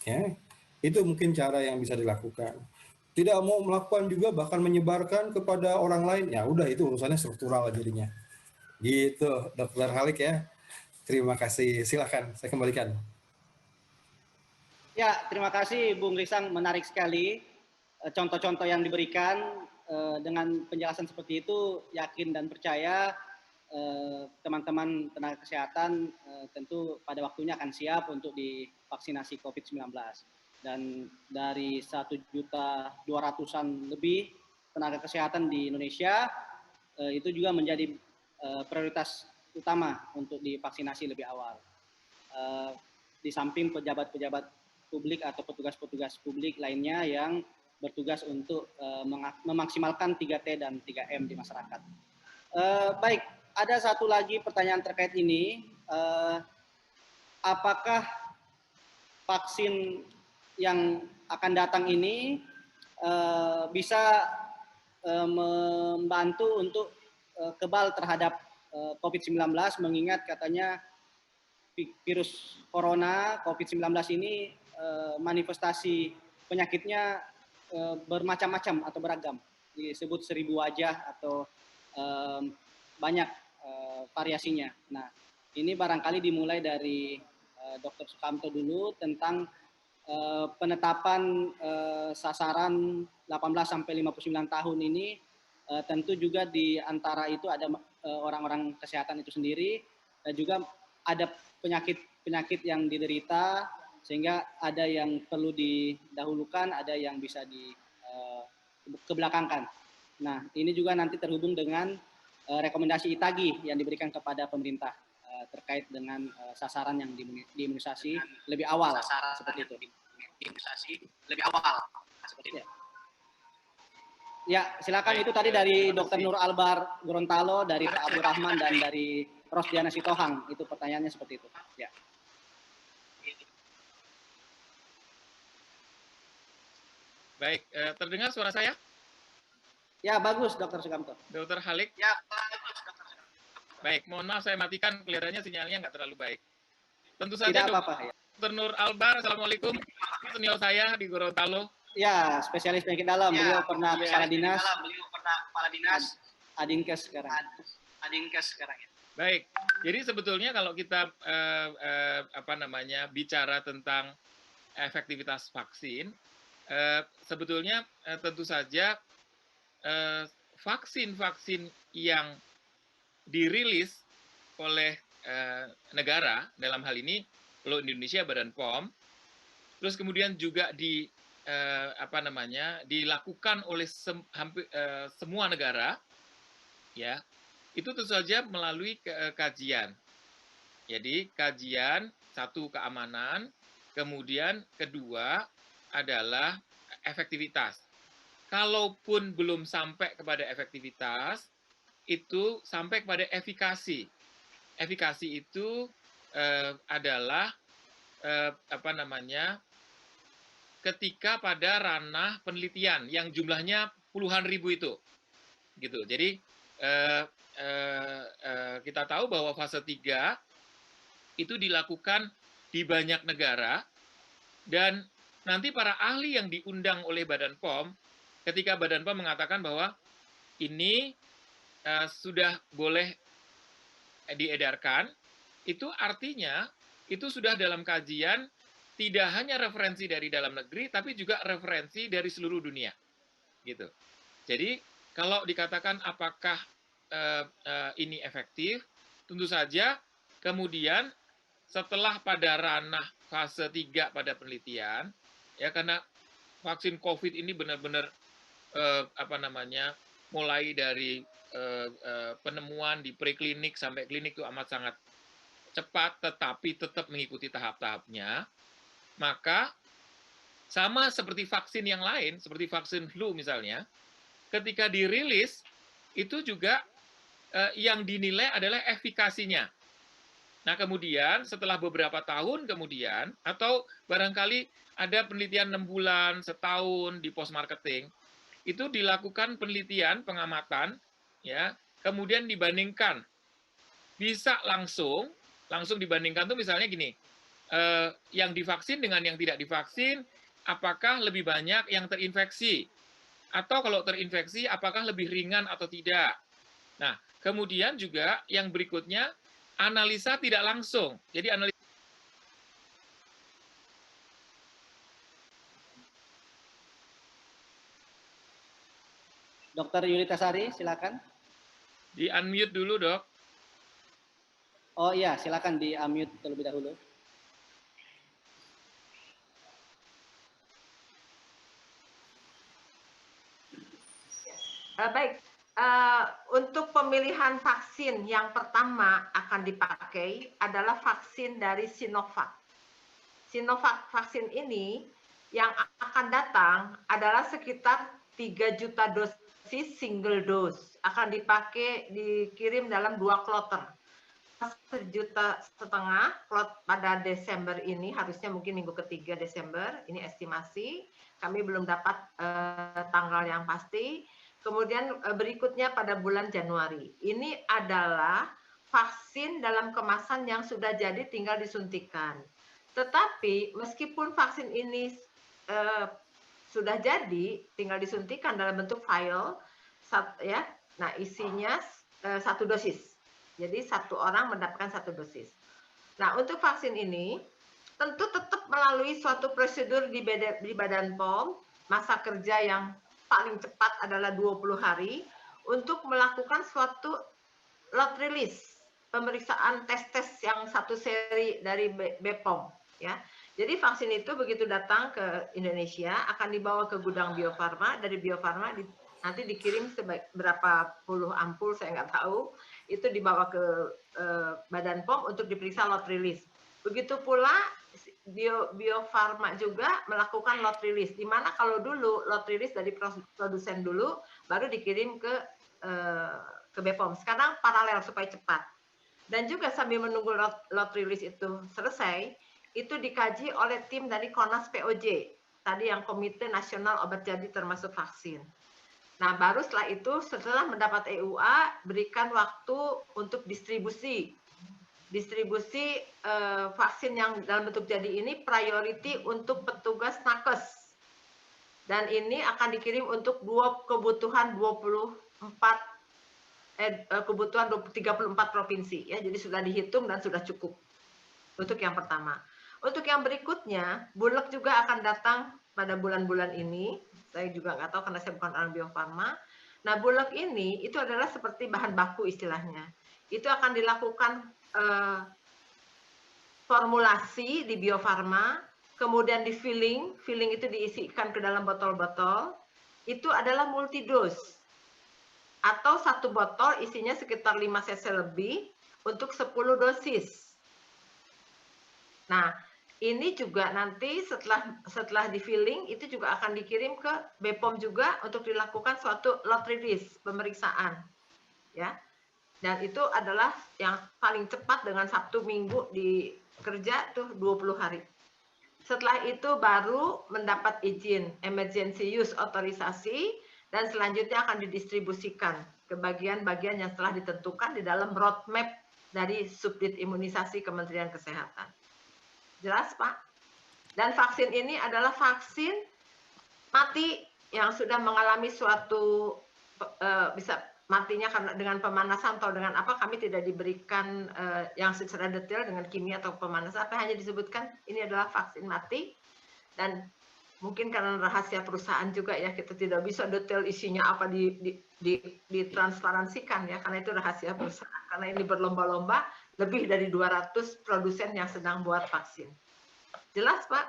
[SPEAKER 7] Ya, itu mungkin cara yang bisa dilakukan. Tidak mau melakukan juga bahkan menyebarkan kepada orang lain, ya udah itu urusannya struktural jadinya. Gitu, Dr. Halik ya. Terima kasih. Silakan saya kembalikan.
[SPEAKER 2] Ya, terima kasih Bung Risang, menarik sekali contoh-contoh yang diberikan. Dengan penjelasan seperti itu, yakin dan percaya teman-teman tenaga kesehatan tentu pada waktunya akan siap untuk divaksinasi COVID-19. Dan dari 1.200.000-an lebih tenaga kesehatan di Indonesia, itu juga menjadi prioritas utama untuk divaksinasi lebih awal. Di samping pejabat-pejabat publik atau petugas-petugas publik lainnya yang bertugas untuk memaksimalkan 3T dan 3M di masyarakat. Baik, ada satu lagi pertanyaan terkait ini. Apakah vaksin yang akan datang ini bisa membantu untuk kebal terhadap COVID-19, mengingat katanya virus corona COVID-19 ini manifestasi penyakitnya bermacam-macam atau beragam, disebut 1000 wajah atau banyak variasinya. Nah, ini barangkali dimulai dari Dr. Sukamto dulu tentang penetapan sasaran 18 sampai 59 tahun ini. Tentu juga di antara itu ada orang-orang kesehatan itu sendiri, dan juga ada penyakit yang diderita, sehingga ada yang perlu didahulukan, ada yang bisa kebelakangkan. Nah, ini juga nanti terhubung dengan rekomendasi ITAGI yang diberikan kepada pemerintah terkait dengan sasaran yang diimunisasi lebih awal, seperti itu. Diimunisasi lebih awal, seperti itu. Ya, silakan. Itu tadi dari Dr. Nur Albar Gorontalo, dari Pak Abdul Rahman, dan dari Rosdiana Sitohang. Itu pertanyaannya seperti itu. Ya.
[SPEAKER 6] Baik, terdengar suara saya?
[SPEAKER 2] Ya, bagus Dr. Sukamto.
[SPEAKER 6] Dr. Halik?
[SPEAKER 2] Ya, bagus Dr. Sukamto.
[SPEAKER 6] Baik, mohon maaf saya matikan, kelihatannya sinyalnya nggak terlalu baik. Tentu saja
[SPEAKER 2] tidak apa-apa. Ya.
[SPEAKER 6] Dr. Nur Albar, Assalamualaikum. Senior saya di Gorontalo.
[SPEAKER 2] Ya, spesialis penyakit dalam. Beliau pernah kepala dinas. Adinkes sekarang. Ya.
[SPEAKER 6] Baik, jadi sebetulnya kalau kita bicara tentang efektivitas vaksin, sebetulnya tentu saja vaksin-vaksin yang dirilis oleh negara, dalam hal ini kalau Indonesia Badan POM, terus kemudian juga dilakukan oleh hampir semua negara, ya, itu tentu saja melalui kajian. Jadi kajian, satu, keamanan, kemudian kedua adalah efektivitas. Kalaupun belum sampai kepada efektivitas, itu sampai kepada efikasi. Efikasi itu adalah ketika pada ranah penelitian yang jumlahnya puluhan ribu itu, gitu. Jadi kita tahu bahwa fase 3 itu dilakukan di banyak negara, dan nanti para ahli yang diundang oleh Badan POM, ketika Badan POM mengatakan bahwa ini sudah boleh diedarkan, itu artinya itu sudah dalam kajian tidak hanya referensi dari dalam negeri, tapi juga referensi dari seluruh dunia, gitu. Jadi kalau dikatakan apakah ini efektif, tentu saja kemudian setelah pada ranah fase 3 pada penelitian, ya karena vaksin COVID ini benar-benar mulai dari penemuan di preklinik sampai klinik itu amat sangat cepat, tetapi tetap mengikuti tahap-tahapnya, maka sama seperti vaksin yang lain, seperti vaksin flu misalnya, ketika dirilis, itu juga yang dinilai adalah efikasinya. Nah, kemudian setelah beberapa tahun kemudian, atau barangkali ada penelitian 6 bulan, setahun di post marketing, itu dilakukan penelitian, pengamatan, ya, kemudian dibandingkan. Bisa langsung dibandingkan tuh misalnya gini, yang divaksin dengan yang tidak divaksin, apakah lebih banyak yang terinfeksi? Atau kalau terinfeksi, apakah lebih ringan atau tidak? Nah, kemudian juga yang berikutnya, analisa tidak langsung. Jadi analisa
[SPEAKER 2] Dr. Yulita Sari, silakan.
[SPEAKER 6] di unmute dulu, Dok.
[SPEAKER 2] Oh iya, silakan di unmute terlebih dahulu.
[SPEAKER 4] Baik, untuk pemilihan vaksin yang pertama akan dipakai adalah vaksin dari Sinovac. Sinovac vaksin ini yang akan datang adalah sekitar 3 juta dosis single dose. Akan dikirim dalam 2 kloter. 1,5 juta klot pada Desember ini, harusnya mungkin minggu ketiga Desember, ini estimasi. Kami belum dapat tanggal yang pasti. Kemudian berikutnya pada bulan Januari. Ini adalah vaksin dalam kemasan yang sudah jadi tinggal disuntikan. Tetapi meskipun vaksin ini sudah jadi tinggal disuntikan dalam bentuk vial, ya, nah isinya 1 dosis. Jadi 1 orang mendapatkan 1 dosis. Nah, untuk vaksin ini tentu tetap melalui suatu prosedur di Badan POM, masa kerja yang paling cepat adalah 20 hari untuk melakukan suatu lot release, pemeriksaan tes-tes yang 1 seri dari BPOM, ya. Jadi vaksin itu begitu datang ke Indonesia akan dibawa ke gudang Bio Farma, dari Bio Farma nanti dikirim berapa puluh ampul, saya nggak tahu, itu dibawa ke Badan POM untuk diperiksa lot release. Begitu pula Bio Farma juga melakukan lot release, di mana kalau dulu lot release dari produsen dulu, baru dikirim ke BPOM. Sekarang paralel supaya cepat. Dan juga sambil menunggu lot release itu selesai, itu dikaji oleh tim dari Konas POJ, tadi yang Komite Nasional Obat Jadi termasuk vaksin. Nah, baru setelah itu, setelah mendapat EUA, berikan waktu untuk distribusi vaksin yang dalam bentuk jadi ini priority untuk petugas nakes. Dan ini akan dikirim untuk kebutuhan 34 provinsi, ya. Jadi sudah dihitung dan sudah cukup untuk yang pertama. Untuk yang berikutnya, Bulog juga akan datang pada bulan-bulan ini. Saya juga nggak tahu karena saya bukan orang Bio Farma. Nah, Bulog ini itu adalah seperti bahan baku istilahnya. Itu akan dilakukan formulasi di Bio Farma, kemudian di filling itu diisikan ke dalam botol-botol. Itu adalah multidose. Atau 1 botol isinya sekitar 5 cc lebih untuk 10 dosis. Nah, ini juga nanti setelah di filling itu juga akan dikirim ke BPOM juga untuk dilakukan suatu lot release, pemeriksaan, ya. Dan itu adalah yang paling cepat dengan Sabtu Minggu dikerja tuh 20 hari. Setelah itu baru mendapat izin emergency use authorization dan selanjutnya akan didistribusikan ke bagian-bagian yang telah ditentukan di dalam roadmap dari Subdit Imunisasi Kementerian Kesehatan. Jelas, Pak? Dan vaksin ini adalah vaksin mati yang sudah mengalami suatu matinya karena dengan pemanasan atau dengan apa, kami tidak diberikan yang secara detail dengan kimia atau pemanasan, apa hanya disebutkan ini adalah vaksin mati, dan mungkin karena rahasia perusahaan juga ya, kita tidak bisa detail isinya apa ditransparansikan ya, karena itu rahasia perusahaan, karena ini berlomba-lomba lebih dari 200 produsen yang sedang buat vaksin. Jelas, Pak?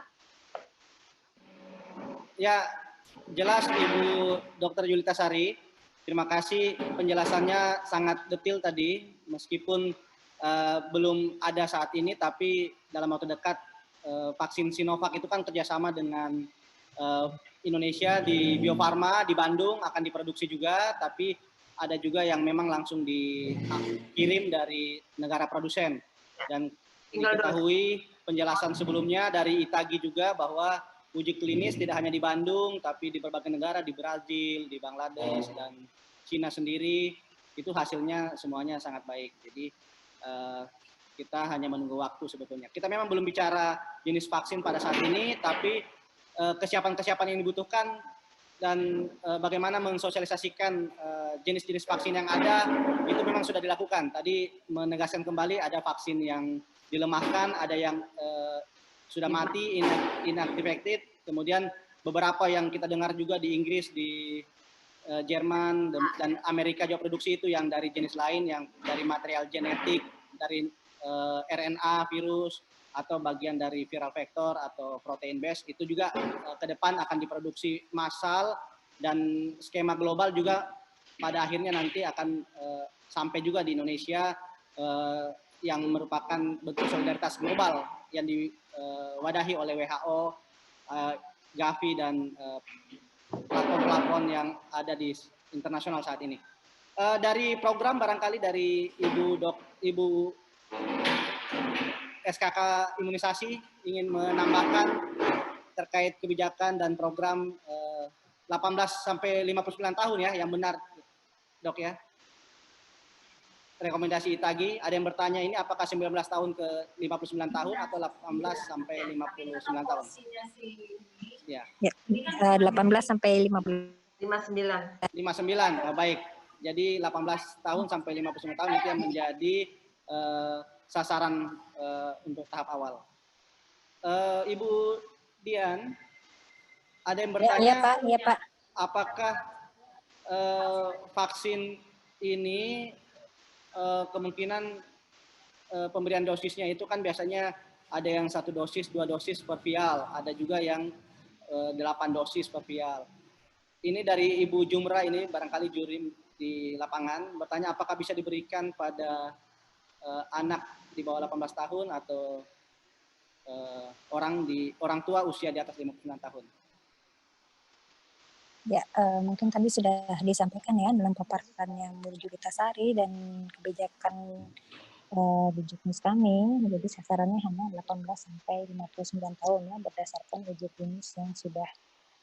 [SPEAKER 2] Ya, jelas Ibu Dr. Julita Sari. Terima kasih penjelasannya sangat detail tadi, meskipun belum ada saat ini, tapi dalam waktu dekat vaksin Sinovac itu kan kerjasama dengan Indonesia di Bio Farma di Bandung akan diproduksi juga, tapi ada juga yang memang langsung dikirim dari negara produsen. Dan diketahui penjelasan sebelumnya dari Itagi juga bahwa uji klinis tidak hanya di Bandung, tapi di berbagai negara, di Brazil, di Bangladesh, dan Cina sendiri, itu hasilnya semuanya sangat baik. Jadi kita hanya menunggu waktu sebetulnya. Kita memang belum bicara jenis vaksin pada saat ini, tapi kesiapan-kesiapan yang dibutuhkan dan bagaimana mensosialisasikan jenis-jenis vaksin yang ada, itu memang sudah dilakukan. Tadi menegaskan kembali ada vaksin yang dilemahkan, ada yang sudah mati, inactivated, kemudian beberapa yang kita dengar juga di Inggris, di Jerman, dan Amerika juga produksi itu yang dari jenis lain, yang dari material genetik, dari RNA virus, atau bagian dari viral vector atau protein base, itu juga ke depan akan diproduksi massal, dan skema global juga pada akhirnya nanti akan sampai juga di Indonesia, yang merupakan bentuk solidaritas global yang diwadahi oleh WHO, Gavi, dan platform-platform yang ada di internasional saat ini. Dari program barangkali dari Ibu SKK Imunisasi ingin menambahkan terkait kebijakan dan program 18 sampai 59 tahun ya, yang benar, Dok ya. Rekomendasi Itagi, ada yang bertanya ini apakah 19 tahun ke 59 tahun atau 18 sampai 59 tahun? Ya.
[SPEAKER 3] 18 sampai
[SPEAKER 4] 59.
[SPEAKER 2] 59, baik. Jadi 18 tahun sampai 59 tahun itu yang menjadi sasaran untuk tahap awal. Ibu Dian, ada yang bertanya,
[SPEAKER 3] ya, Pak.
[SPEAKER 2] apakah vaksin ini kemungkinan pemberian dosisnya itu kan biasanya ada yang 1 dosis, 2 dosis per vial, ada juga yang 8 dosis per vial. Ini dari Ibu Jumra, ini barangkali juri di lapangan, bertanya apakah bisa diberikan pada anak di bawah 18 tahun atau orang tua usia di atas 59 tahun.
[SPEAKER 3] Ya, mungkin tadi sudah disampaikan ya dalam paparannya Bu Julita Sari, dan kebijakan di Juknis kami, jadi sasarannya hanya 18 sampai 59 tahun ya, berdasarkan uji klinis yang sudah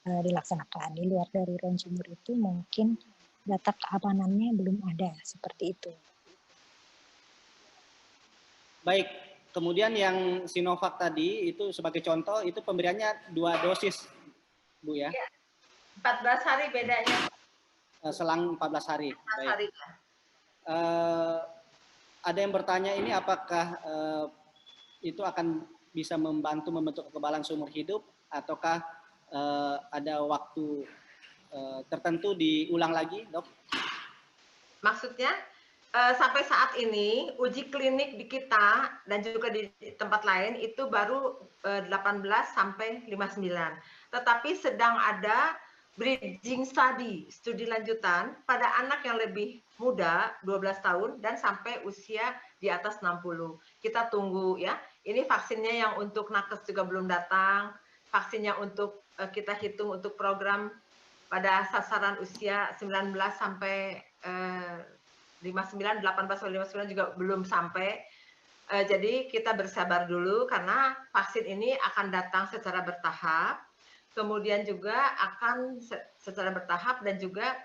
[SPEAKER 3] dilaksanakan. Di luar dari range umur itu mungkin data keamanannya belum ada, seperti itu.
[SPEAKER 2] Baik, kemudian yang Sinovac tadi itu sebagai contoh, itu pemberiannya 2 dosis, Bu ya.
[SPEAKER 4] 14 hari bedanya.
[SPEAKER 2] Selang 14 hari.
[SPEAKER 4] 14 hari.
[SPEAKER 2] Ada yang bertanya ini apakah itu akan bisa membantu membentuk kekebalan seumur hidup, ataukah ada waktu tertentu diulang lagi, Dok?
[SPEAKER 4] Maksudnya sampai saat ini uji klinik di kita dan juga di tempat lain itu baru 18 sampai 59. Tetapi sedang ada bridging study, studi lanjutan pada anak yang lebih muda, 12 tahun dan sampai usia di atas 60. Kita tunggu ya. Ini vaksinnya yang untuk nakes juga belum datang. Vaksinnya untuk kita hitung untuk program pada sasaran usia 19 sampai 59, 18 sampai 59 juga belum sampai. Jadi kita bersabar dulu karena vaksin ini akan datang secara bertahap. Kemudian juga akan secara bertahap, dan juga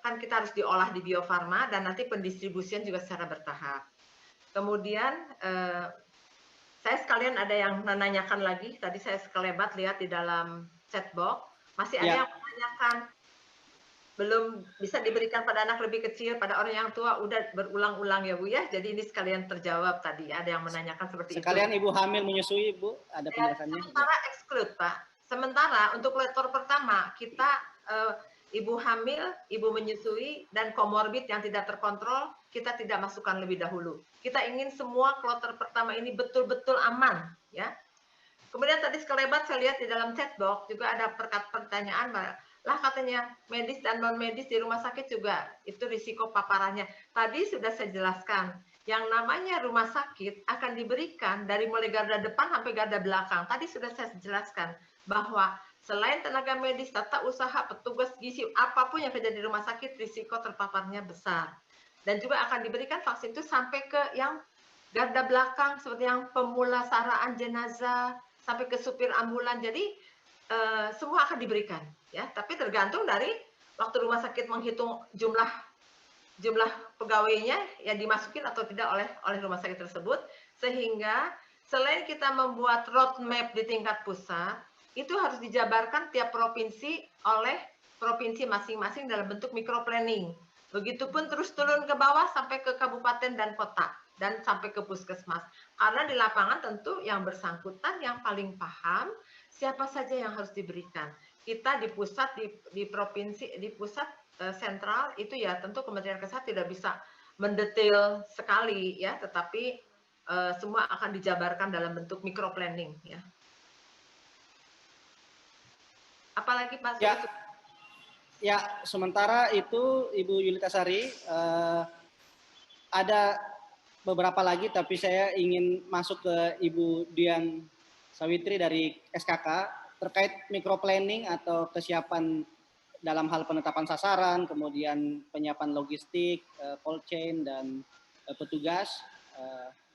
[SPEAKER 4] kan kita harus diolah di Bio Farma dan nanti pendistribusian juga secara bertahap. Kemudian saya sekalian ada yang menanyakan lagi, tadi saya sekelebat lihat di dalam chat box, masih ada yang menanyakan belum bisa diberikan pada anak lebih kecil, pada orang yang tua udah berulang-ulang ya Bu ya. Jadi ini sekalian terjawab tadi, ada yang menanyakan seperti
[SPEAKER 2] Sekalian
[SPEAKER 4] itu.
[SPEAKER 2] Ibu hamil menyusui, Bu, ada penjelasannya.
[SPEAKER 4] Sementara exclude Pak. Sementara untuk lektor pertama kita ibu hamil, ibu menyusui dan komorbid yang tidak terkontrol kita tidak masukkan lebih dahulu. Kita ingin semua kloter pertama ini betul-betul aman ya. Kemudian tadi sekelebat saya lihat di dalam chat box juga ada pertanyaan lah katanya medis dan non medis di rumah sakit juga itu risiko paparannya. Tadi sudah saya jelaskan yang namanya rumah sakit akan diberikan dari mulai garda depan sampai garda belakang. Tadi sudah saya jelaskan bahwa selain tenaga medis, tata usaha, petugas gizi, apapun yang terjadi di rumah sakit risiko terpaparnya besar. Dan juga akan diberikan vaksin itu sampai ke yang garda belakang seperti yang pemulasaraan jenazah sampai ke supir ambulan. Jadi semua akan diberikan ya, tapi tergantung dari waktu rumah sakit menghitung jumlah pegawainya yang dimasukin atau tidak oleh rumah sakit tersebut, sehingga selain kita membuat roadmap di tingkat pusat, itu harus dijabarkan tiap provinsi oleh provinsi masing-masing dalam bentuk microplanning. Begitupun terus turun ke bawah sampai ke kabupaten dan kota dan sampai ke puskesmas. Karena di lapangan tentu yang bersangkutan yang paling paham siapa saja yang harus diberikan. Kita di pusat, di provinsi, di pusat sentral itu ya tentu Kementerian Kesehatan tidak bisa mendetail sekali ya, tetapi semua akan dijabarkan dalam bentuk microplanning ya. Apalagi Pak?
[SPEAKER 2] Ya, sementara itu Ibu Yulita Sari ada beberapa lagi, tapi saya ingin masuk ke Ibu Dian Sawitri dari SKK terkait microplanning atau kesiapan dalam hal penetapan sasaran, kemudian penyiapan logistik, cold chain dan petugas,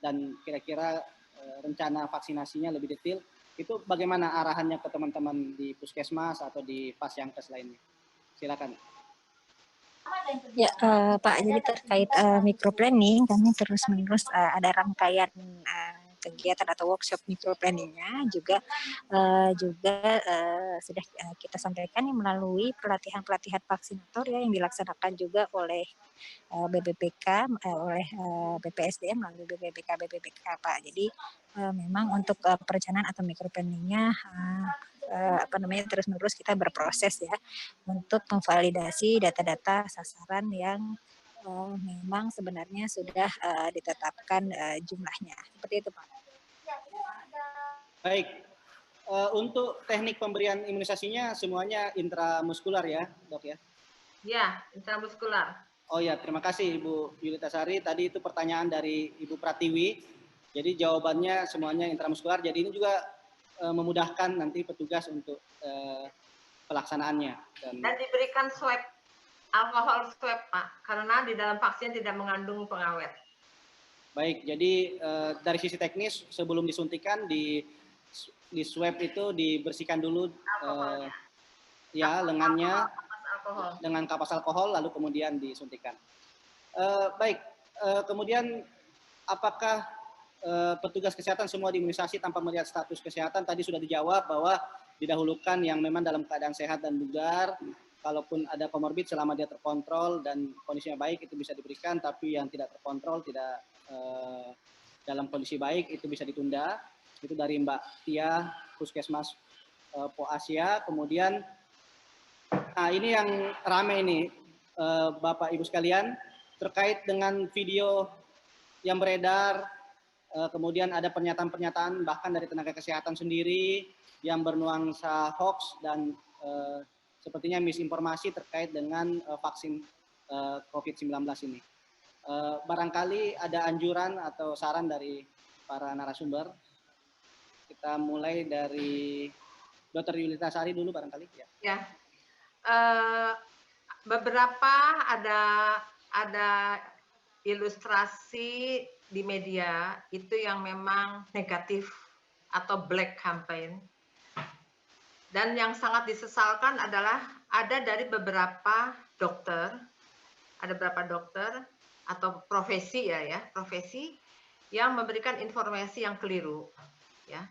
[SPEAKER 2] dan kira-kira rencana vaksinasinya lebih detail. Itu bagaimana arahannya ke teman-teman di puskesmas atau di pasyankes lainnya? Silakan.
[SPEAKER 3] Ya, Pak, jadi terkait microplanning, kami terus-menerus ada rangkaian kegiatan atau workshop microplanningnya juga sudah kita sampaikan melalui pelatihan-pelatihan vaksinator ya yang dilaksanakan juga oleh BPPK, oleh BPSDM melalui BPPK Pak. Jadi memang untuk perencanaan atau microplanningnya terus-menerus kita berproses ya untuk memvalidasi data-data sasaran yang memang sebenarnya sudah ditetapkan jumlahnya. Seperti itu Pak.
[SPEAKER 2] Baik, untuk teknik pemberian imunisasinya semuanya intramuskular ya dok ya?
[SPEAKER 4] Ya, intramuskular.
[SPEAKER 2] Oh ya, terima kasih Ibu Yulita Sari. Tadi itu pertanyaan dari Ibu Pratiwi. Jadi jawabannya semuanya intramuskular. Jadi ini juga memudahkan nanti petugas untuk pelaksanaannya.
[SPEAKER 4] Dan diberikan swab, alkohol swab Pak, karena di dalam vaksin tidak mengandung pengawet.
[SPEAKER 2] Baik, jadi dari sisi teknis sebelum disuntikan di swab itu dibersihkan dulu lengannya dengan kapas alkohol lalu kemudian disuntikan. Baik, kemudian apakah petugas kesehatan semua diimunisasi tanpa melihat status kesehatan? Tadi sudah dijawab bahwa didahulukan yang memang dalam keadaan sehat dan bugar. Kalaupun ada komorbid selama dia terkontrol dan kondisinya baik itu bisa diberikan, tapi yang tidak terkontrol tidak dalam kondisi baik itu bisa ditunda. Itu dari Mbak Tia Puskesmas Po Asia. Kemudian nah ini yang rame ini Bapak Ibu sekalian terkait dengan video yang beredar, kemudian ada pernyataan-pernyataan bahkan dari tenaga kesehatan sendiri yang bernuansa hoax dan sepertinya misinformasi terkait dengan vaksin COVID-19 ini. Barangkali ada anjuran atau saran dari para narasumber. Kita mulai dari Dr. Yulita Sari dulu barangkali.
[SPEAKER 4] Ya. Beberapa ada ilustrasi di media itu yang memang negatif atau black campaign. Dan yang sangat disesalkan adalah ada dari beberapa dokter, ada beberapa dokter atau profesi profesi yang memberikan informasi yang keliru ya.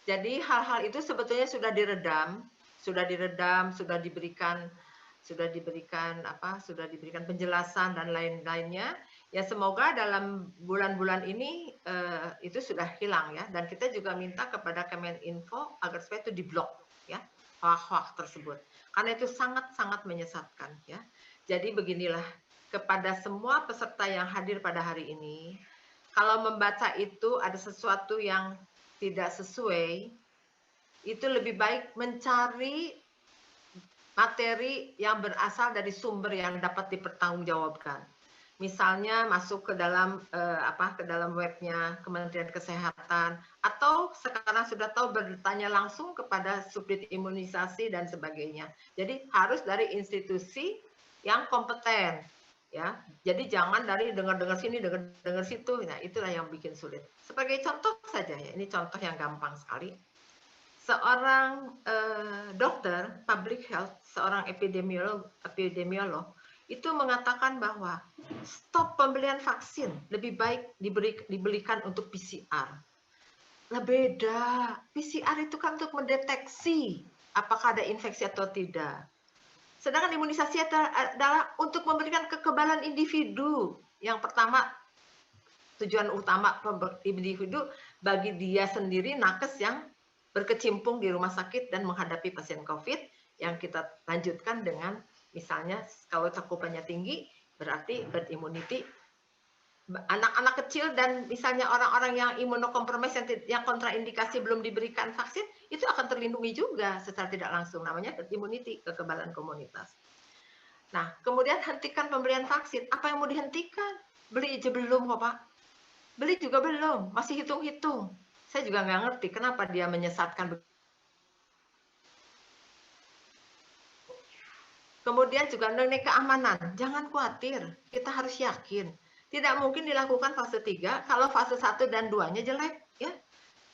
[SPEAKER 4] Jadi hal-hal itu sebetulnya sudah diredam, sudah diberikan sudah diberikan penjelasan dan lain-lainnya. Ya semoga dalam bulan-bulan ini itu sudah hilang ya. Dan kita juga minta kepada Kemeninfo agar supaya itu diblok ya hoax-hoax tersebut. Karena itu sangat-sangat menyesatkan ya. Jadi beginilah, kepada semua peserta yang hadir pada hari ini, kalau membaca itu ada sesuatu yang tidak sesuai, itu lebih baik mencari materi yang berasal dari sumber yang dapat dipertanggungjawabkan. Misalnya masuk ke dalam webnya Kementerian Kesehatan, atau sekarang sudah tahu bertanya langsung kepada Subdit Imunisasi dan sebagainya. Jadi harus dari institusi yang kompeten ya. Jadi jangan dari dengar-dengar sini, dengar-dengar situ. Nah, itulah yang bikin sulit. Sebagai contoh saja ya, ini contoh yang gampang sekali. Seorang dokter public health, seorang epidemiolog itu mengatakan bahwa stop pembelian vaksin, lebih baik dibelikan untuk PCR. Nah beda, PCR itu kan untuk mendeteksi apakah ada infeksi atau tidak. Sedangkan imunisasi adalah untuk memberikan kekebalan individu. Yang pertama, tujuan utama individu bagi dia sendiri, nakes yang berkecimpung di rumah sakit dan menghadapi pasien COVID, yang kita lanjutkan dengan misalnya kalau cakupannya tinggi, berarti herd immunity. Anak-anak kecil dan misalnya orang-orang yang imunokompromis yang kontraindikasi belum diberikan vaksin, itu akan terlindungi juga secara tidak langsung. Namanya herd immunity, kekebalan komunitas. Nah, kemudian hentikan pemberian vaksin. Apa yang mau dihentikan? Beli aja belum kok, Pak. Beli juga belum, masih hitung-hitung. Saya juga nggak ngerti kenapa dia menyesatkan. Kemudian juga mengenai keamanan, jangan khawatir, kita harus yakin. Tidak mungkin dilakukan fase 3 kalau fase 1 dan 2-nya jelek. Ya.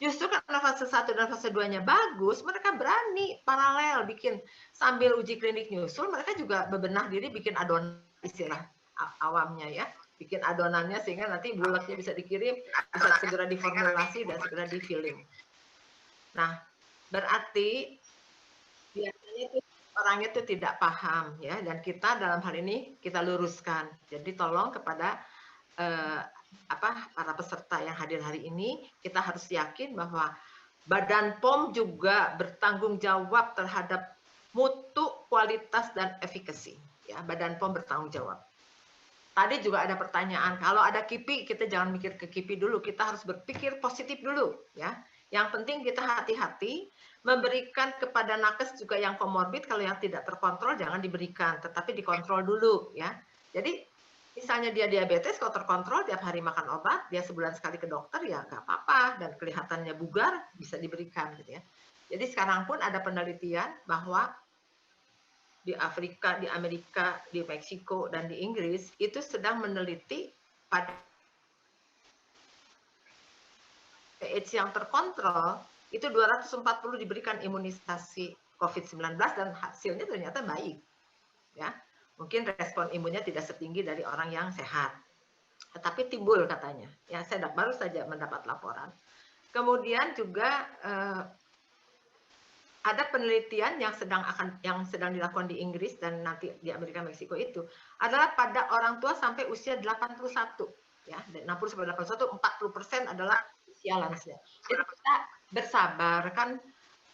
[SPEAKER 4] Justru karena fase 1 dan fase 2-nya bagus, mereka berani paralel bikin sambil uji klinik nyusul, mereka juga bebenah diri bikin adonan, istilah awamnya ya. Bikin adonannya sehingga nanti bulatnya bisa dikirim, bisa segera diformulasi dan segera di-filling. Nah, berarti biasanya itu orangnya itu tidak paham ya, dan kita dalam hal ini kita luruskan. Jadi tolong kepada para peserta yang hadir hari ini, kita harus yakin bahwa Badan POM juga bertanggung jawab terhadap mutu, kualitas dan efikasi. Ya, Badan POM bertanggung jawab. Tadi juga ada pertanyaan, kalau ada KIPI kita jangan mikir ke KIPI dulu, kita harus berpikir positif dulu ya. Yang penting kita hati-hati memberikan kepada nakes juga yang komorbid, kalau yang tidak terkontrol jangan diberikan, tetapi dikontrol dulu ya. Jadi misalnya dia diabetes, kalau terkontrol tiap hari makan obat, dia sebulan sekali ke dokter ya nggak apa-apa, dan kelihatannya bugar bisa diberikan gitu ya. Jadi sekarang pun ada penelitian bahwa di Afrika, di Amerika, di Meksiko, dan di Inggris itu sedang meneliti pada AIDS yang terkontrol itu 240 diberikan imunisasi COVID-19 dan hasilnya ternyata baik. Ya, mungkin respon imunnya tidak setinggi dari orang yang sehat, tetapi timbul katanya. Ya, saya baru saja mendapat laporan. Kemudian juga ada penelitian yang sedang dilakukan di Inggris dan nanti di Amerika Meksiko itu adalah pada orang tua sampai usia 81 ya, 60 sampai 81, 40% adalah usia lansia. Jadi kita bersabar, kan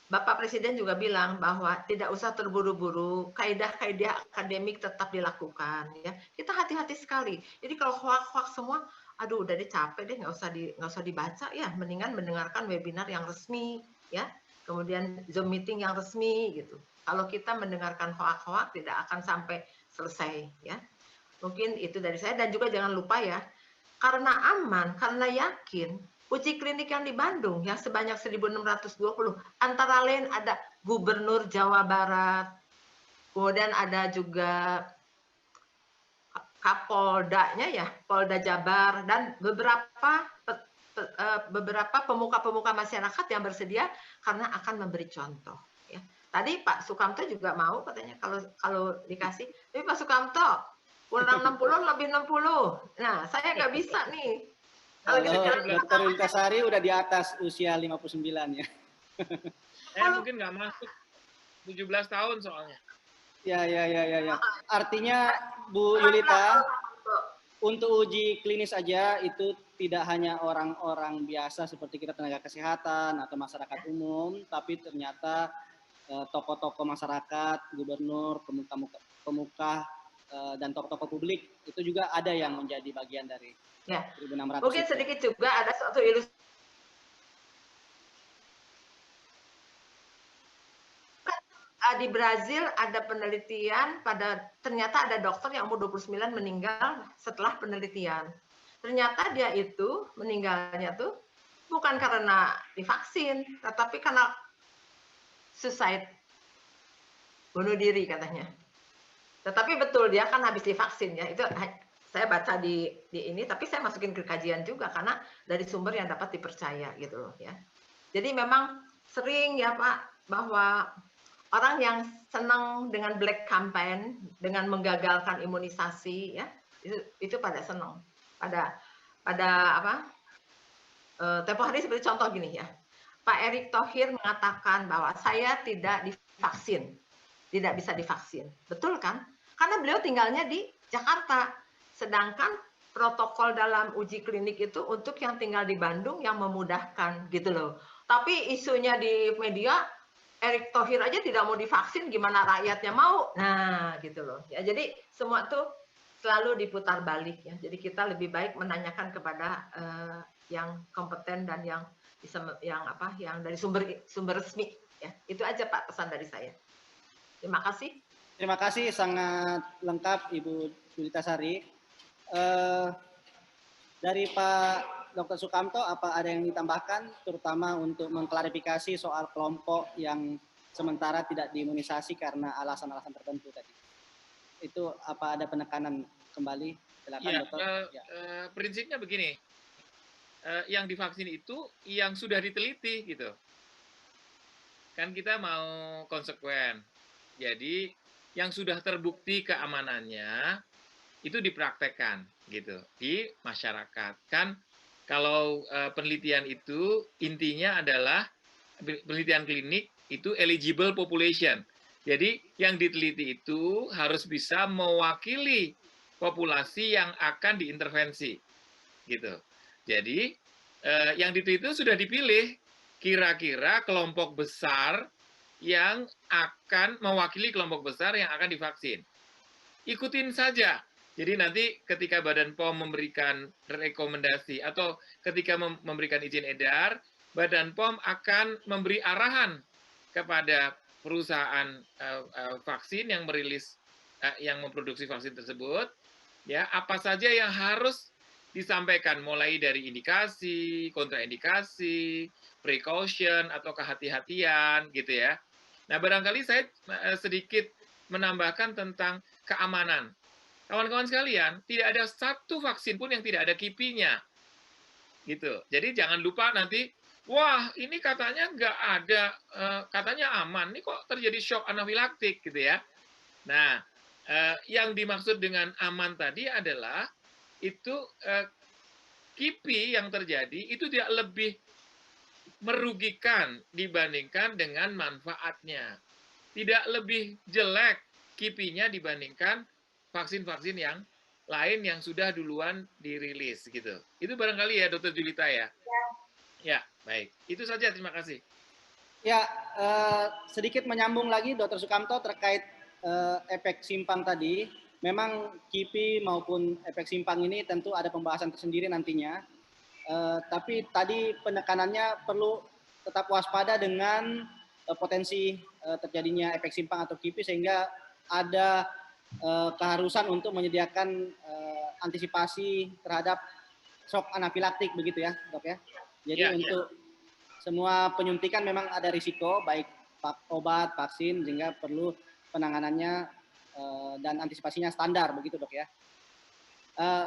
[SPEAKER 4] Bapak Presiden juga bilang bahwa tidak usah terburu-buru, kaidah-kaidah akademik tetap dilakukan ya. Kita hati-hati sekali. Jadi kalau hoax-hoax semua, aduh udah deh capek deh, nggak usah dibaca ya, mendingan mendengarkan webinar yang resmi ya. Kemudian Zoom meeting yang resmi gitu. Kalau kita mendengarkan hoax-hoax tidak akan sampai selesai ya. Mungkin itu dari saya, dan juga jangan lupa ya, karena aman, karena yakin, uji klinik yang di Bandung yang sebanyak 1.620, antara lain ada Gubernur Jawa Barat, kemudian ada juga Kapoldanya ya, Polda Jabar, dan beberapa pemuka-pemuka masyarakat yang bersedia karena akan memberi contoh. Ya. Tadi Pak Sukamto juga mau katanya kalau dikasih, tapi Pak Sukamto kurang 60 lebih 60. Nah, saya nggak bisa nih.
[SPEAKER 2] Kalau Dr. Intasari udah di atas usia 59 ya.
[SPEAKER 6] Saya mungkin nggak masuk 17 tahun soalnya.
[SPEAKER 2] Ya. Artinya Bu Yulita, untuk uji klinis aja itu tidak hanya orang-orang biasa seperti kita tenaga kesehatan atau masyarakat umum, tapi ternyata tokoh-tokoh masyarakat, gubernur, pemuka dan tokoh-tokoh publik itu juga ada yang menjadi bagian dari 1.600.
[SPEAKER 4] Mungkin
[SPEAKER 2] itu.
[SPEAKER 4] sedikit juga ada suatu ilustrasi. Di Brazil ada penelitian ternyata ada dokter yang umur 29 meninggal setelah penelitian. Ternyata dia itu meninggalnya tuh bukan karena divaksin, tetapi karena suicide, bunuh diri katanya. Tetapi betul dia kan habis divaksin ya. Itu saya baca di ini, tapi saya masukin ke kajian juga karena dari sumber yang dapat dipercaya gitu loh ya. Jadi memang sering ya Pak bahwa orang yang senang dengan black campaign, dengan menggagalkan imunisasi, ya itu pada senang, pada apa? Tempoh hari seperti contoh gini ya, Pak Erick Thohir mengatakan bahwa saya tidak divaksin, tidak bisa divaksin, betul kan? Karena beliau tinggalnya di Jakarta, sedangkan protokol dalam uji klinik itu untuk yang tinggal di Bandung yang memudahkan gitu loh. Tapi isunya di media Erick Thohir aja tidak mau divaksin, gimana rakyatnya mau? Nah, gitu loh. Ya, jadi semua tuh selalu diputar balik ya. Jadi kita lebih baik menanyakan kepada yang kompeten dan yang dari sumber resmi ya. Itu aja Pak pesan dari saya. Terima kasih.
[SPEAKER 2] Terima kasih, sangat lengkap Ibu Yulita Sari. Dari Pak Dr. Sukamto, apa ada yang ditambahkan, terutama untuk mengklarifikasi soal kelompok yang sementara tidak diimunisasi karena alasan-alasan tertentu tadi? Itu apa ada penekanan kembali? Silakan,
[SPEAKER 6] ya,
[SPEAKER 2] Dokter.
[SPEAKER 6] Prinsipnya begini, yang divaksin itu yang sudah diteliti gitu. Kan kita mau konsekuen. Jadi yang sudah terbukti keamanannya itu dipraktekkan gitu di masyarakat. Kan kalau penelitian itu intinya adalah penelitian klinik itu eligible population. Jadi yang diteliti itu harus bisa mewakili populasi yang akan diintervensi, gitu. Jadi yang diteliti itu sudah dipilih kira-kira kelompok besar yang akan mewakili kelompok besar yang akan divaksin. Ikutin saja. Jadi nanti ketika Badan POM memberikan rekomendasi atau ketika memberikan izin edar, Badan POM akan memberi arahan kepada perusahaan vaksin yang merilis, yang memproduksi vaksin tersebut, ya apa saja yang harus disampaikan, mulai dari indikasi, kontraindikasi, precaution atau kehati-hatian, gitu ya. Nah barangkali saya sedikit menambahkan tentang keamanan. Kawan-kawan sekalian, tidak ada satu vaksin pun yang tidak ada KIPI-nya. Gitu. Jadi jangan lupa nanti, wah ini katanya nggak ada, katanya aman, ini kok terjadi shock anafilaktik gitu ya. Nah, yang dimaksud dengan aman tadi adalah, itu KIPI yang terjadi itu tidak lebih merugikan dibandingkan dengan manfaatnya. Tidak lebih jelek KIPI-nya dibandingkan vaksin-vaksin yang lain yang sudah duluan dirilis gitu. Itu barangkali ya Dr. Julita ya. Ya, baik. Itu saja, terima kasih.
[SPEAKER 2] Ya, sedikit menyambung lagi Dr. Sukamto terkait efek simpang tadi. Memang KIPI maupun efek simpang ini tentu ada pembahasan tersendiri nantinya. Tapi tadi penekanannya perlu tetap waspada dengan potensi terjadinya efek simpang atau KIPI, sehingga ada keharusan untuk menyediakan antisipasi terhadap shock anafilaktik begitu ya Dok ya. Jadi untuk semua penyuntikan memang ada risiko, baik obat, vaksin, sehingga perlu penanganannya dan antisipasinya standar begitu Dok ya.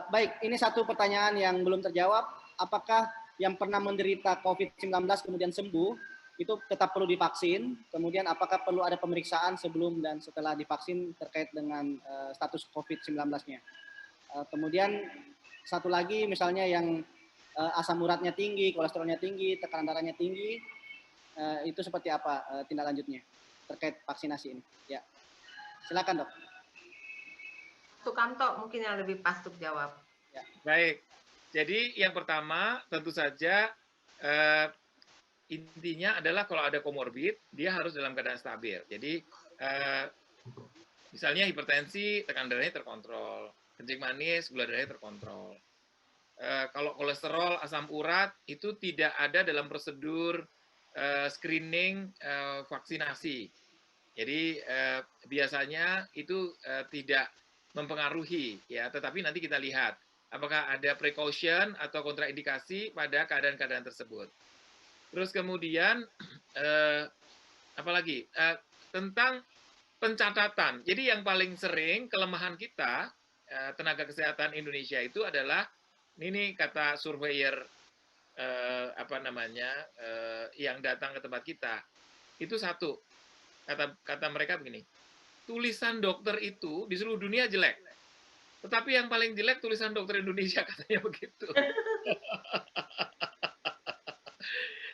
[SPEAKER 2] Baik, ini satu pertanyaan yang belum terjawab. Apakah yang pernah menderita COVID-19 kemudian sembuh itu tetap perlu divaksin? Kemudian apakah perlu ada pemeriksaan sebelum dan setelah divaksin terkait dengan status COVID-19-nya? Kemudian satu lagi misalnya yang asam uratnya tinggi, kolesterolnya tinggi, tekanan darahnya tinggi, itu seperti apa tindak lanjutnya terkait vaksinasi ini? Ya. Silakan dok.
[SPEAKER 4] Sukamto mungkin yang lebih pas untuk jawab.
[SPEAKER 6] Baik, jadi yang pertama tentu saja intinya adalah kalau ada komorbid, dia harus dalam keadaan stabil. Jadi misalnya hipertensi, tekanan darahnya terkontrol, kencing manis, gula darahnya terkontrol. Kalau kolesterol, asam urat itu tidak ada dalam prosedur screening vaksinasi. Jadi biasanya itu tidak mempengaruhi ya, tetapi nanti kita lihat apakah ada precaution atau kontraindikasi pada keadaan-keadaan tersebut. Terus kemudian apalagi tentang pencatatan. Jadi yang paling sering kelemahan kita tenaga kesehatan Indonesia itu adalah ini kata surveyor yang datang ke tempat kita itu satu kata mereka begini, tulisan dokter itu di seluruh dunia jelek, tetapi yang paling jelek tulisan dokter Indonesia, katanya begitu.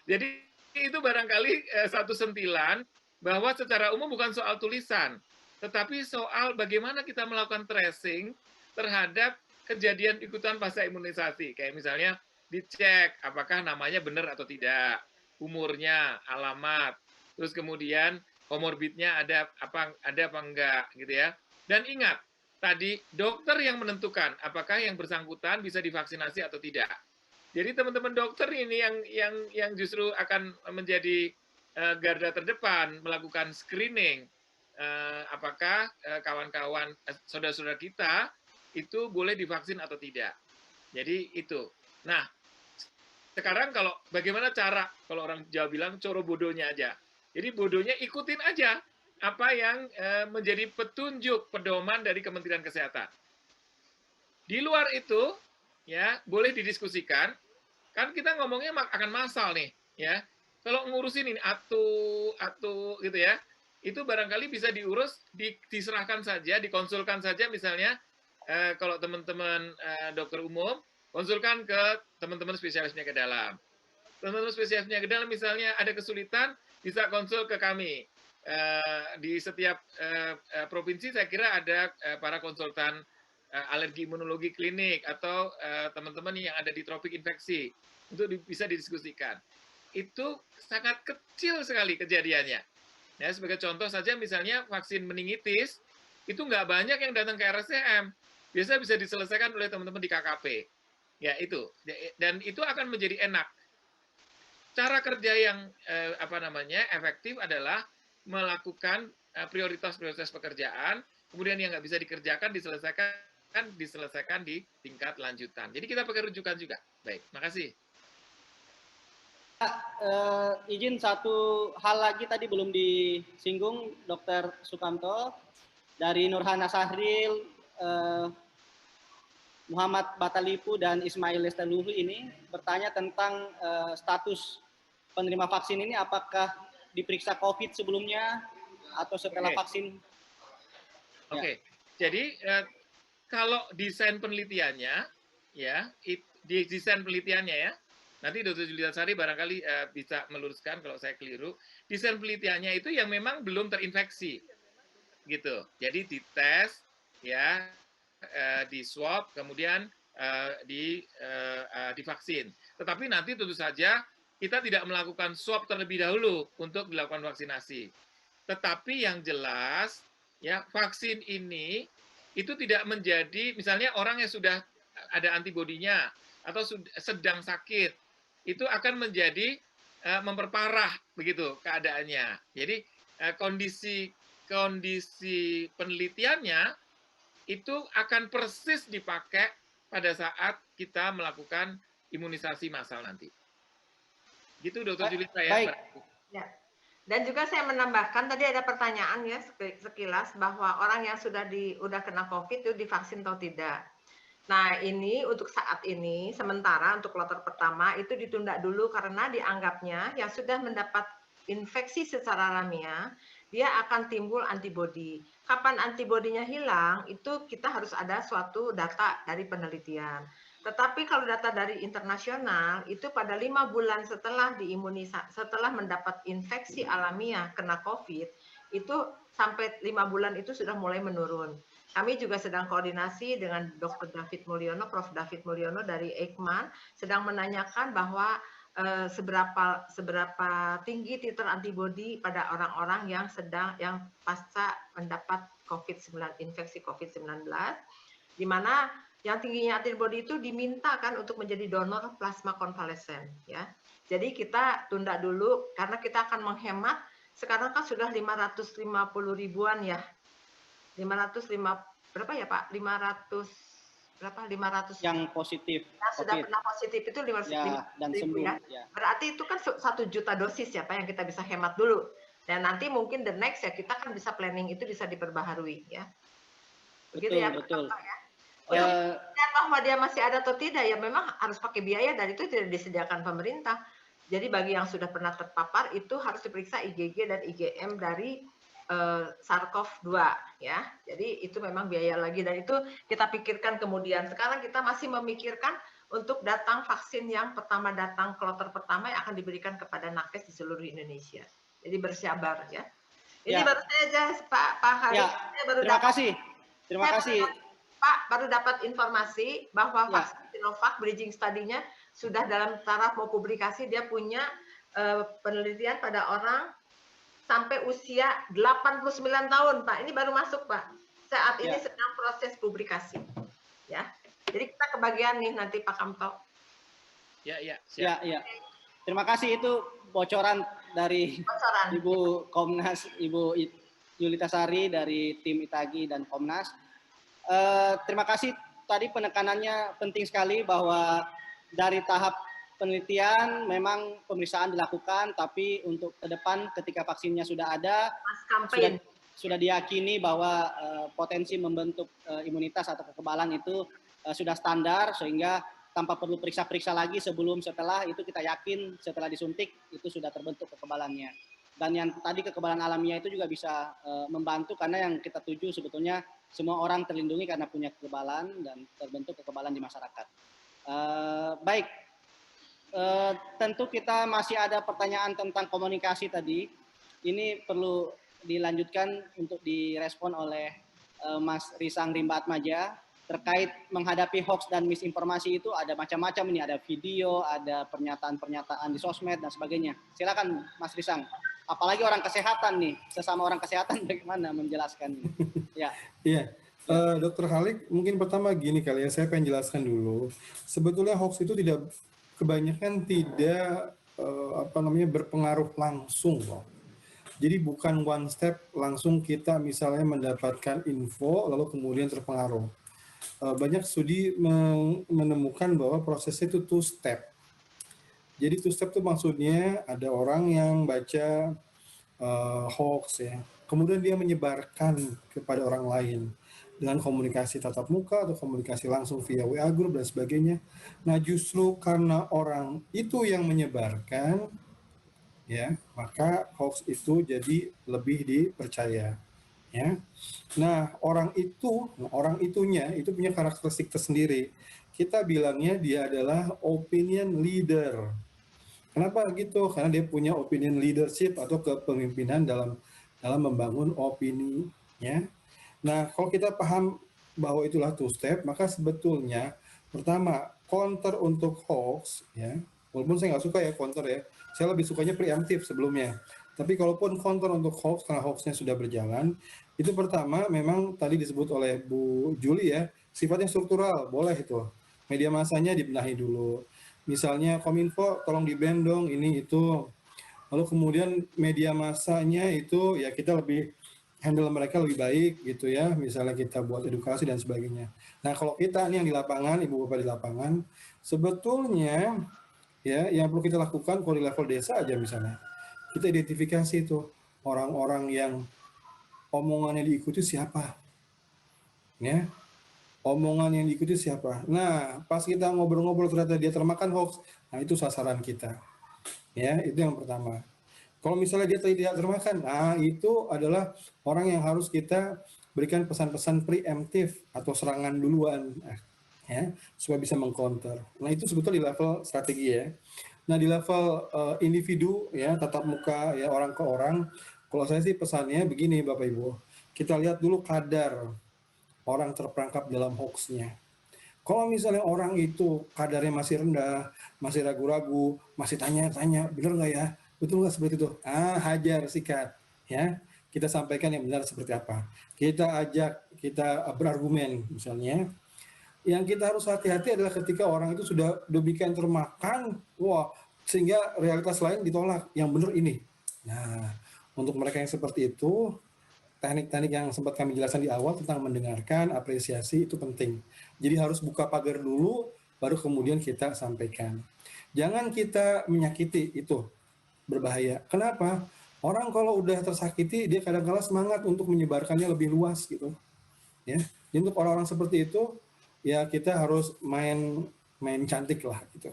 [SPEAKER 6] Jadi itu barangkali satu sentilan bahwa secara umum bukan soal tulisan, tetapi soal bagaimana kita melakukan tracing terhadap kejadian ikutan pasca imunisasi. Kayak misalnya dicek apakah namanya benar atau tidak, umurnya, alamat, terus kemudian komorbidnya ada apa enggak gitu ya. Dan ingat, tadi dokter yang menentukan apakah yang bersangkutan bisa divaksinasi atau tidak. Jadi teman-teman dokter ini yang justru akan menjadi garda terdepan melakukan screening apakah kawan-kawan saudara-saudara kita itu boleh divaksin atau tidak. Jadi itu. Nah, sekarang kalau bagaimana cara, kalau orang Jawa bilang coro bodohnya aja. Jadi bodohnya ikutin aja apa yang menjadi petunjuk pedoman dari Kementerian Kesehatan. Di luar itu ya boleh didiskusikan. Kan kita ngomongnya akan massal nih, ya. Kalau ngurusin ini atu gitu ya, itu barangkali bisa diurus, diserahkan saja, dikonsulkan saja misalnya kalau teman-teman dokter umum, konsulkan ke teman-teman spesialis penyakit dalam. Teman-teman spesialis penyakit dalam misalnya ada kesulitan, bisa konsul ke kami. Di setiap provinsi saya kira ada para konsultan alergi imunologi klinik atau teman-teman yang ada di tropik infeksi untuk bisa didiskusikan. Itu sangat kecil sekali kejadiannya. Ya, sebagai contoh saja misalnya vaksin meningitis itu nggak banyak yang datang ke RSCM. Biasa bisa diselesaikan oleh teman-teman di KKP. Ya itu. Dan itu akan menjadi enak. Cara kerja yang efektif adalah melakukan prioritas-prioritas pekerjaan, kemudian yang nggak bisa dikerjakan diselesaikan di tingkat lanjutan. Jadi kita pakai rujukan juga. Baik, makasih.
[SPEAKER 2] Izin satu hal lagi tadi belum disinggung Dr. Sukamto, dari Nurhana Sahril, Muhammad Batalipu dan Ismail Lestaluhu ini bertanya tentang status penerima vaksin ini, apakah diperiksa COVID sebelumnya atau setelah vaksin?
[SPEAKER 6] Oke. Jadi kalau desain penelitiannya ya, desain penelitiannya ya, nanti Dr. Julita Sari barangkali bisa meluruskan kalau saya keliru. Desain penelitiannya itu yang memang belum terinfeksi, gitu. Jadi dites, ya, di swab, kemudian divaksin. Tetapi nanti tentu saja kita tidak melakukan swab terlebih dahulu untuk dilakukan vaksinasi. Tetapi yang jelas, ya, vaksin ini itu tidak menjadi, misalnya orang yang sudah ada antibodinya atau sedang sakit, itu akan menjadi memperparah begitu keadaannya. Jadi kondisi penelitiannya itu akan persis dipakai pada saat kita melakukan imunisasi massal nanti. Gitu Dr. Julita ya.
[SPEAKER 2] Baik.
[SPEAKER 4] Ya. Dan juga saya menambahkan tadi ada pertanyaan ya sekilas bahwa orang yang sudah kena COVID itu divaksin atau tidak. Nah, ini untuk saat ini, sementara untuk kloter pertama itu ditunda dulu karena dianggapnya yang sudah mendapat infeksi secara alamiah, dia akan timbul antibodi. Kapan antibodinya hilang, itu kita harus ada suatu data dari penelitian. Tetapi kalau data dari internasional, itu pada 5 bulan setelah setelah mendapat infeksi alamiah kena COVID, itu sampai 5 bulan itu sudah mulai menurun. Kami juga sedang koordinasi dengan Dr. David Mulyono, Prof. David Mulyono dari Eijkman, sedang menanyakan bahwa seberapa tinggi titer antibodi pada orang-orang yang pasca mendapat infeksi COVID-19, di mana yang tingginya antibodi itu diminta kan untuk menjadi donor plasma konvalesen, ya. Jadi kita tunda dulu karena kita akan menghemat. Sekarang kan sudah 550 ribuan ya. 505 berapa ya Pak? 500 berapa? 500
[SPEAKER 2] yang positif.
[SPEAKER 4] yang sudah
[SPEAKER 2] COVID.
[SPEAKER 4] pernah positif itu 500
[SPEAKER 2] Ya, dan
[SPEAKER 4] ribu
[SPEAKER 2] sembuh.
[SPEAKER 4] ya.
[SPEAKER 2] Ya.
[SPEAKER 4] Berarti itu kan 1 juta dosis ya Pak yang kita bisa hemat dulu. Dan nanti mungkin the next ya kita kan bisa planning itu bisa diperbaharui ya. Begitu
[SPEAKER 2] Betul,
[SPEAKER 4] ya,
[SPEAKER 2] betul.
[SPEAKER 4] Pak ya. Dan bahwa dia masih ada atau tidak ya memang harus pakai biaya dan itu tidak disediakan pemerintah. Jadi bagi yang sudah pernah terpapar itu harus diperiksa IgG dan IgM dari SARS-CoV-2 ya. Jadi itu memang biaya lagi dan itu kita pikirkan kemudian. Sekarang kita masih memikirkan untuk datang vaksin yang pertama datang kloter pertama yang akan diberikan kepada nakes di seluruh Indonesia. Jadi bersabar ya. Ini baru saja Pak Hari.
[SPEAKER 2] Ya. Terima kasih. Terima kasih.
[SPEAKER 4] Pak baru dapat informasi bahwa vaksin Sinovac bridging study-nya sudah dalam taraf mau publikasi, dia punya penelitian pada orang sampai usia 89 tahun, Pak. Ini baru masuk, Pak. Saat ini sedang proses publikasi. Ya. Jadi kita kebagian nih nanti Pak Kamto.
[SPEAKER 6] Ya.
[SPEAKER 2] Terima kasih, itu bocoran dari Ibu Komnas, Ibu Julita Sari dari tim Itagi dan Komnas. Terima kasih, tadi penekanannya penting sekali bahwa dari tahap penelitian memang pemeriksaan dilakukan, tapi untuk ke depan ketika vaksinnya sudah ada, sudah diyakini bahwa potensi membentuk imunitas atau kekebalan itu sudah standar, sehingga tanpa perlu periksa-periksa lagi setelah itu kita yakin setelah disuntik itu sudah terbentuk kekebalannya. Dan yang tadi kekebalan alamiah itu juga bisa membantu karena yang kita tuju sebetulnya semua orang terlindungi karena punya kekebalan dan terbentuk kekebalan di masyarakat. Baik, tentu kita masih ada pertanyaan tentang komunikasi tadi. Ini perlu dilanjutkan untuk direspon oleh Mas Risang Rimba Atmaja. Terkait menghadapi hoax dan misinformasi itu ada macam-macam ini, ada video, ada pernyataan-pernyataan di sosmed dan sebagainya. Silakan Mas Risang. Apalagi orang kesehatan nih, sesama orang kesehatan bagaimana menjelaskan ini? Ya.
[SPEAKER 7] Iya. Dokter Halik, mungkin pertama gini kali ya, saya pengen jelaskan dulu. Sebetulnya hoax itu kebanyakan tidak berpengaruh langsung loh. Jadi bukan one step langsung kita misalnya mendapatkan info lalu kemudian terpengaruh. Banyak studi menemukan bahwa prosesnya itu two step. Jadi two step itu maksudnya ada orang yang baca hoax ya, kemudian dia menyebarkan kepada orang lain dengan komunikasi tatap muka atau komunikasi langsung via WA group dan sebagainya. Nah justru karena orang itu yang menyebarkan, ya maka hoax itu jadi lebih dipercaya. Ya. Nah orang itunya itu punya karakteristik tersendiri. Kita bilangnya dia adalah opinion leader. Kenapa gitu? Karena dia punya opinion leadership atau kepemimpinan dalam membangun opini. Ya. Nah kalau kita paham bahwa itulah two step, maka sebetulnya pertama counter untuk hoax, ya walaupun saya nggak suka ya counter ya, saya lebih sukanya preemptif sebelumnya. Tapi kalaupun counter untuk hoax karena hoaxnya sudah berjalan, itu pertama memang tadi disebut oleh Bu Juli ya, sifatnya struktural, boleh itu. Media massanya dibenahi dulu. Misalnya Kominfo tolong di-ban dong ini itu. Lalu kemudian media massanya itu ya kita lebih handle mereka lebih baik gitu ya. Misalnya kita buat edukasi dan sebagainya. Nah kalau kita nih yang di lapangan, Ibu Bapak di lapangan, sebetulnya ya yang perlu kita lakukan kalau di level desa aja misalnya. Kita identifikasi itu orang-orang yang omongannya diikuti siapa, ya, omongan yang diikuti siapa. Nah, pas kita ngobrol-ngobrol ternyata dia termakan hoax, nah itu sasaran kita, ya, itu yang pertama. Kalau misalnya dia tidak termakan, nah itu adalah orang yang harus kita berikan pesan-pesan preemptif atau serangan duluan, ya, supaya bisa mengcounter. Nah itu sebetulnya di level strategi ya. Nah di level individu ya tatap muka ya orang ke orang, Kalau saya sih pesannya begini Bapak Ibu, kita lihat dulu kadar orang terperangkap dalam hoax-nya. Kalau misalnya orang itu kadarnya masih rendah, masih ragu-ragu, masih tanya-tanya, benar nggak ya? Betul nggak seperti itu? Hajar, sikat. Ya, kita sampaikan yang benar seperti apa. Kita ajak, kita berargumen misalnya. Yang kita harus hati-hati adalah ketika orang itu sudah demikian termakan, wah, sehingga realitas lain ditolak. Yang benar ini. Nah, untuk mereka yang seperti itu, teknik-teknik yang sempat kami jelaskan di awal tentang mendengarkan, apresiasi itu penting. Jadi harus buka pagar dulu, baru kemudian kita sampaikan. Jangan kita menyakiti, itu berbahaya. Kenapa? Orang kalau udah tersakiti, dia kadang-kala semangat untuk menyebarkannya lebih luas gitu. Ya, jadi untuk orang-orang seperti itu, ya kita harus main cantik lah gitu.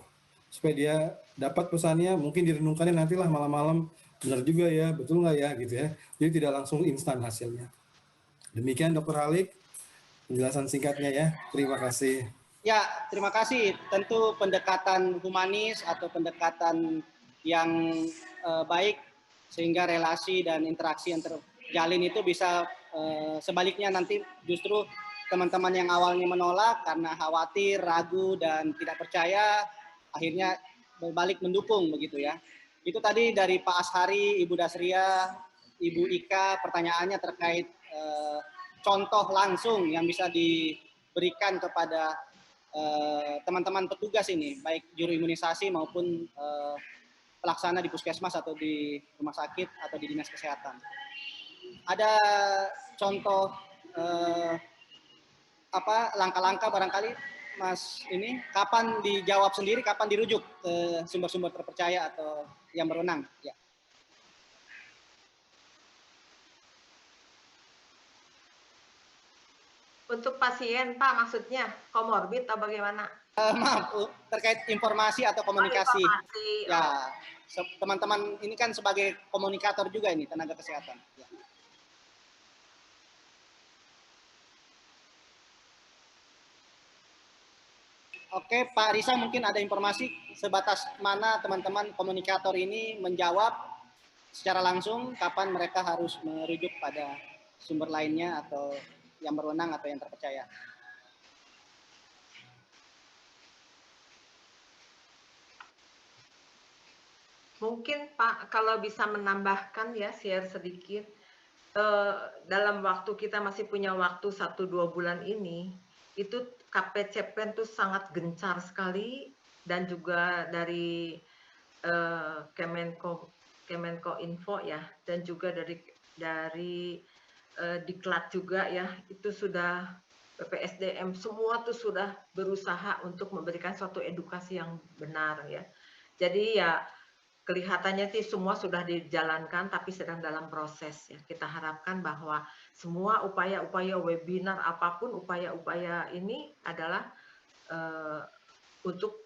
[SPEAKER 7] Supaya dia dapat pesannya, mungkin direnungkannya nantilah malam-malam, benar juga ya, betul nggak ya gitu ya. Jadi tidak langsung instan hasilnya. Demikian Dr. Halik, penjelasan singkatnya ya. Terima kasih.
[SPEAKER 2] Ya, terima kasih. Tentu pendekatan humanis atau pendekatan yang baik sehingga relasi dan interaksi yang terjalin itu bisa sebaliknya nanti justru teman-teman yang awalnya menolak karena khawatir, ragu, dan tidak percaya, akhirnya berbalik mendukung begitu ya. Itu tadi dari Pak Ashari, Ibu Dasria, Ibu Ika, pertanyaannya terkait contoh langsung yang bisa diberikan kepada teman-teman petugas ini, baik juru imunisasi maupun pelaksana di puskesmas atau di rumah sakit atau di dinas kesehatan. Ada contoh langkah-langkah barangkali Mas ini kapan dijawab sendiri, kapan dirujuk ke sumber-sumber terpercaya atau yang berwenang? Ya.
[SPEAKER 4] Untuk pasien, Pak, maksudnya komorbid atau bagaimana?
[SPEAKER 2] Maaf, terkait informasi atau komunikasi.
[SPEAKER 4] Informasi.
[SPEAKER 2] Ya, teman-teman ini kan sebagai komunikator juga ini, tenaga kesehatan. Ya. Oke, Pak Risa mungkin ada informasi sebatas mana teman-teman komunikator ini menjawab secara langsung kapan mereka harus merujuk pada sumber lainnya atau yang berwenang atau yang terpercaya.
[SPEAKER 4] Mungkin Pak, kalau bisa menambahkan ya, share sedikit. Dalam waktu kita masih punya waktu 1-2 bulan ini, itu KPCPEN itu sangat gencar sekali, dan juga dari Kemenko Info ya, dan juga dari Diklat juga ya, itu sudah BPSDM semua tuh sudah berusaha untuk memberikan suatu edukasi yang benar ya. Jadi ya kelihatannya sih semua sudah dijalankan, tapi sedang dalam proses ya. Kita harapkan bahwa semua upaya-upaya webinar apapun, upaya-upaya ini adalah untuk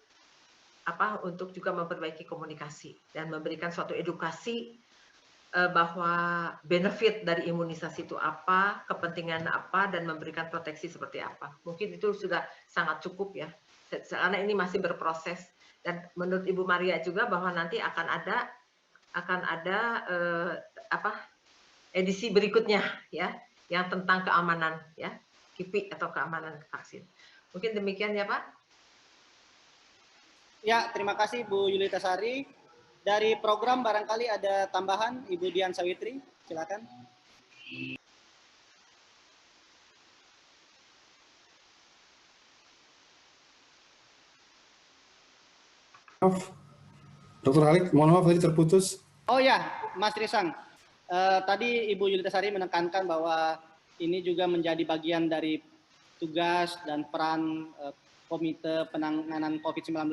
[SPEAKER 4] juga memperbaiki komunikasi dan memberikan suatu edukasi bahwa benefit dari imunisasi itu apa, kepentingan apa, dan memberikan proteksi seperti apa. Mungkin itu sudah sangat cukup ya, karena ini masih berproses. Dan menurut Ibu Maria juga bahwa nanti akan ada edisi berikutnya ya, yang tentang keamanan ya, KIPI atau keamanan vaksin. Mungkin demikian ya Pak.
[SPEAKER 2] Ya, terima kasih Bu Yulita Sari. Dari program barangkali ada tambahan, Ibu Dian Sawitri, silakan.
[SPEAKER 7] Maaf, Dr. Halik, mohon maaf tadi terputus.
[SPEAKER 2] Oh ya, Mas Trisang, tadi Ibu Yulita Sari menekankan bahwa ini juga menjadi bagian dari tugas dan peran Komite Penanganan COVID-19,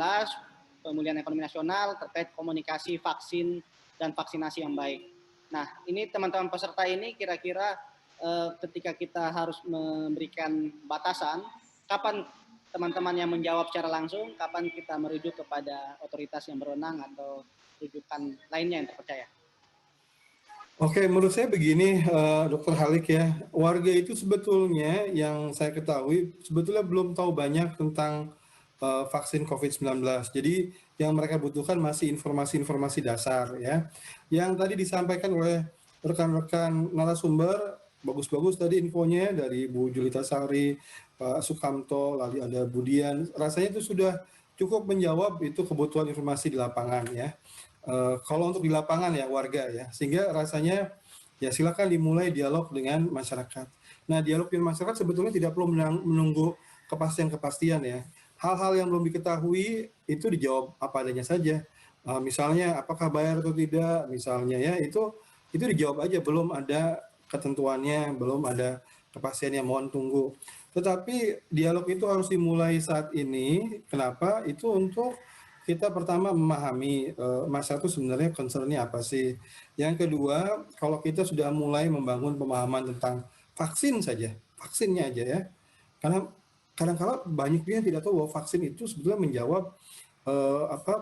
[SPEAKER 2] Pemulihan Ekonomi Nasional terkait komunikasi vaksin dan vaksinasi yang baik. Nah, ini teman-teman peserta ini kira-kira ketika kita harus memberikan batasan, kapan teman-teman yang menjawab secara langsung, kapan kita merujuk kepada otoritas yang berwenang atau rujukan lainnya yang terpercaya?
[SPEAKER 7] Oke, menurut saya begini, Dr. Halik ya, warga itu sebetulnya yang saya ketahui sebetulnya belum tahu banyak tentang vaksin COVID-19. Jadi yang mereka butuhkan masih informasi-informasi dasar ya. Yang tadi disampaikan oleh rekan-rekan narasumber, bagus-bagus tadi infonya dari Bu Julita Sari, Pak Sukamto, lalu ada Budian. Rasanya itu sudah cukup menjawab itu kebutuhan informasi di lapangan ya. Kalau untuk di lapangan ya warga ya, sehingga rasanya ya silakan dimulai dialog dengan masyarakat. Nah, dialog dengan masyarakat sebetulnya tidak perlu menunggu kepastian-kepastian ya. Hal-hal yang belum diketahui itu dijawab apa adanya saja. Misalnya apakah bayar atau tidak, misalnya ya itu dijawab aja, belum ada ketentuannya, belum ada kepastiannya, mohon tunggu. Tetapi dialog itu harus dimulai saat ini. Kenapa? Itu untuk kita pertama memahami masyarakat itu sebenarnya concern-nya apa sih. Yang kedua, kalau kita sudah mulai membangun pemahaman tentang vaksin saja, vaksinnya aja ya. Karena kadang-kala banyak yang tidak tahu bahwa vaksin itu sebetulnya menjawab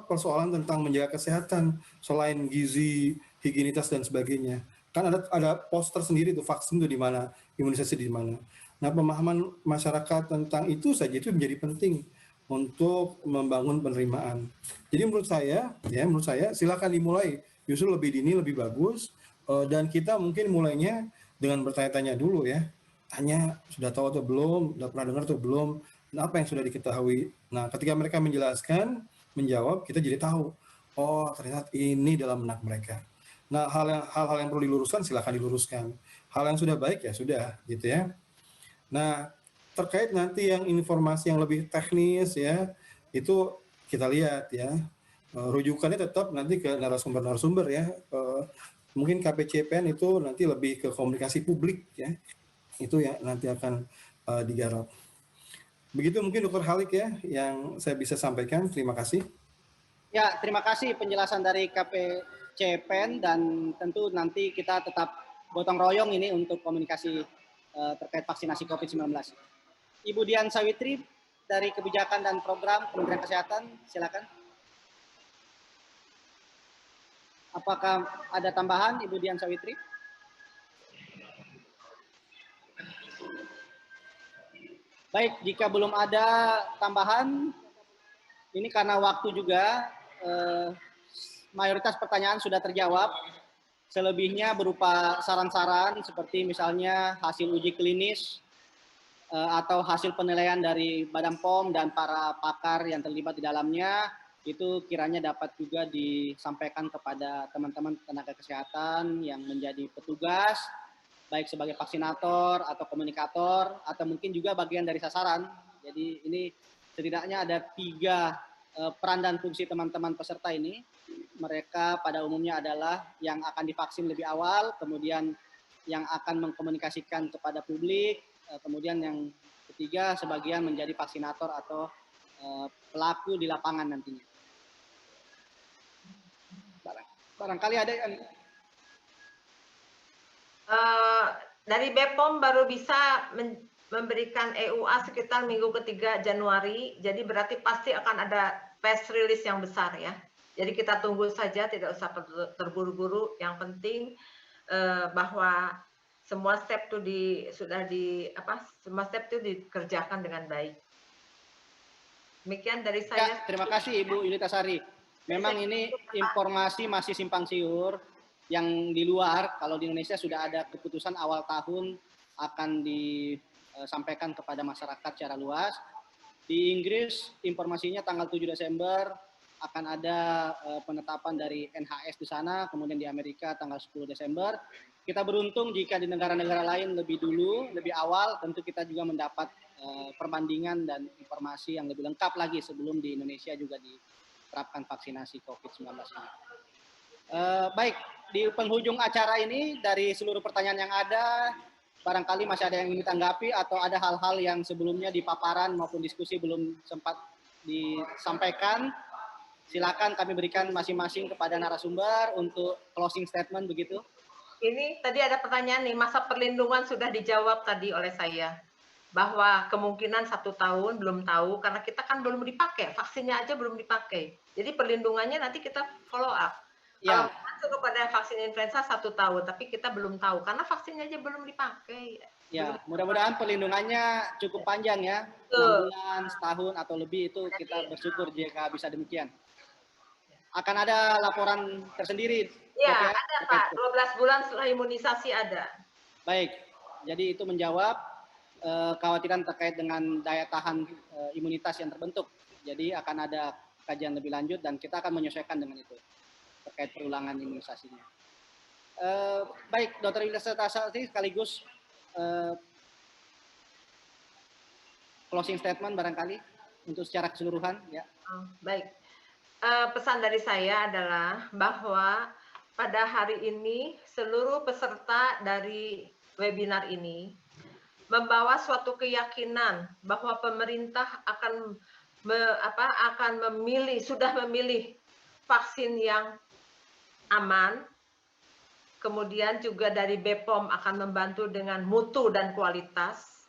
[SPEAKER 7] persoalan tentang menjaga kesehatan selain gizi, higienitas dan sebagainya. Kan ada poster sendiri tuh vaksin itu di mana, imunisasi di mana. Nah, pemahaman masyarakat tentang itu saja itu menjadi penting untuk membangun penerimaan. Jadi menurut saya silakan dimulai justru lebih dini lebih bagus, dan kita mungkin mulainya dengan bertanya-tanya dulu ya. Tanya sudah tahu atau belum, sudah pernah dengar atau belum, dan apa yang sudah diketahui. Nah, ketika mereka menjelaskan, menjawab, kita jadi tahu, oh ternyata ini dalam benak mereka. Nah, hal-hal yang perlu diluruskan silakan diluruskan. Hal yang sudah baik ya sudah, gitu ya. Nah, terkait nanti yang informasi yang lebih teknis ya, itu kita lihat ya. Rujukannya tetap nanti ke narasumber-narasumber ya. Mungkin KPCPN itu nanti lebih ke komunikasi publik ya. Itu yang nanti akan digarap. Begitu mungkin Dr. Halik ya yang saya bisa sampaikan. Terima kasih.
[SPEAKER 2] Ya, terima kasih penjelasan dari KPCPN dan tentu nanti kita tetap gotong royong ini untuk komunikasi terkait vaksinasi COVID-19. Ibu Dian Sawitri dari Kebijakan dan Program Kementerian Kesehatan, silakan. Apakah ada tambahan, Ibu Dian Sawitri? Baik, jika belum ada tambahan, ini karena waktu juga, mayoritas pertanyaan sudah terjawab. Selebihnya berupa saran-saran seperti misalnya hasil uji klinis atau hasil penilaian dari Badan POM dan para pakar yang terlibat di dalamnya, itu kiranya dapat juga disampaikan kepada teman-teman tenaga kesehatan yang menjadi petugas, baik sebagai vaksinator atau komunikator, atau mungkin juga bagian dari sasaran. Jadi ini setidaknya ada 3 peran dan fungsi teman-teman peserta ini. Mereka pada umumnya adalah yang akan divaksin lebih awal, kemudian yang akan mengkomunikasikan kepada publik, kemudian yang ketiga sebagian menjadi vaksinator atau pelaku di lapangan nantinya. Barangkali ada yang...
[SPEAKER 4] Dari BPOM baru bisa memberikan EUA sekitar minggu ketiga Januari, jadi berarti pasti akan ada press release yang besar ya. Jadi kita tunggu saja, tidak usah terburu-buru. Yang penting bahwa semua step itu semua step itu dikerjakan dengan baik. Demikian dari saya.
[SPEAKER 2] Ya, terima kasih Ibu Yulita Sari. Memang ini informasi masih simpang siur yang di luar. Kalau di Indonesia sudah ada keputusan awal tahun akan disampaikan kepada masyarakat secara luas. Di Inggris informasinya tanggal 7 Desember akan ada penetapan dari NHS di sana, kemudian di Amerika tanggal 10 Desember. Kita beruntung jika di negara-negara lain lebih dulu, lebih awal, tentu kita juga mendapat perbandingan dan informasi yang lebih lengkap lagi sebelum di Indonesia juga diterapkan vaksinasi COVID-19 ini. Baik, di penghujung acara ini dari seluruh pertanyaan yang ada, barangkali masih ada yang ingin ditanggapi atau ada hal-hal yang sebelumnya di paparan maupun diskusi belum sempat disampaikan. Silakan kami berikan masing-masing kepada narasumber untuk closing statement begitu.
[SPEAKER 4] Ini tadi ada pertanyaan nih, masa perlindungan sudah dijawab tadi oleh saya. Bahwa kemungkinan 1 tahun belum tahu, karena kita kan belum dipakai, vaksinnya aja belum dipakai. Jadi perlindungannya nanti kita follow up.
[SPEAKER 2] Ya.
[SPEAKER 4] Kalau masuk kepada vaksin influenza 1 tahun, tapi kita belum tahu, karena vaksinnya aja belum dipakai.
[SPEAKER 2] Ya, mudah-mudahan perlindungannya cukup panjang ya. 6 bulan, setahun atau lebih itu kita bersyukur jika bisa demikian. akan ada laporan tersendiri.
[SPEAKER 4] Ya,
[SPEAKER 2] Dok, ya,
[SPEAKER 4] ada
[SPEAKER 2] terkait
[SPEAKER 4] Pak.
[SPEAKER 2] itu.
[SPEAKER 4] 12 bulan setelah imunisasi ada.
[SPEAKER 2] Baik, jadi itu menjawab kekhawatiran terkait dengan daya tahan imunitas yang terbentuk. Jadi akan ada kajian lebih lanjut dan kita akan menyesuaikan dengan itu terkait perulangan imunisasinya. Baik, Dr. Wilda Tasari sekaligus closing statement barangkali untuk secara keseluruhan, ya.
[SPEAKER 4] Baik. Pesan dari saya adalah bahwa pada hari ini seluruh peserta dari webinar ini membawa suatu keyakinan bahwa pemerintah akan sudah memilih vaksin yang aman. Kemudian juga dari BPOM akan membantu dengan mutu dan kualitas.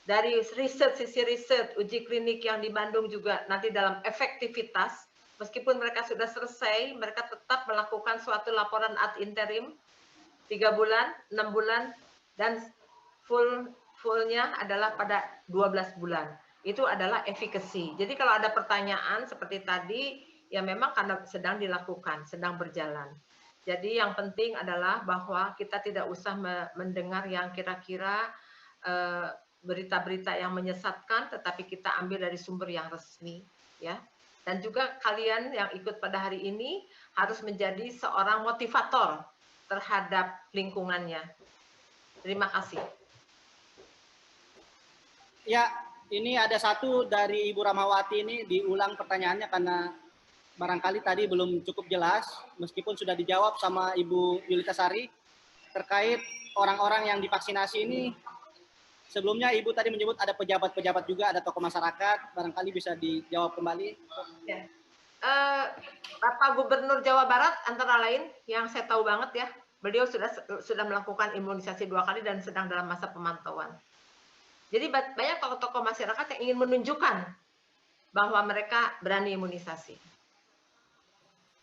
[SPEAKER 4] Dari sisi riset, uji klinik yang di Bandung juga nanti dalam efektivitas. Meskipun mereka sudah selesai, mereka tetap melakukan suatu laporan ad interim 3 bulan, 6 bulan, dan fullnya adalah pada 12 bulan. Itu adalah efficacy. Jadi kalau ada pertanyaan seperti tadi, ya memang karena sedang dilakukan, sedang berjalan. Jadi yang penting adalah bahwa kita tidak usah mendengar yang kira-kira berita-berita yang menyesatkan, tetapi kita ambil dari sumber yang resmi, ya. Dan juga kalian yang ikut pada hari ini harus menjadi seorang motivator terhadap lingkungannya. Terima kasih.
[SPEAKER 2] Ya, ini ada satu dari Ibu Ramawati ini diulang pertanyaannya karena barangkali tadi belum cukup jelas, meskipun sudah dijawab sama Ibu Yulita Sari terkait orang-orang yang divaksinasi ini. Sebelumnya Ibu tadi menyebut ada pejabat-pejabat juga, ada tokoh masyarakat, barangkali bisa dijawab kembali.
[SPEAKER 4] Ya. Bapak Gubernur Jawa Barat antara lain yang saya tahu banget ya, beliau sudah melakukan imunisasi 2 kali dan sedang dalam masa pemantauan. Jadi banyak tokoh-tokoh masyarakat yang ingin menunjukkan bahwa mereka berani imunisasi.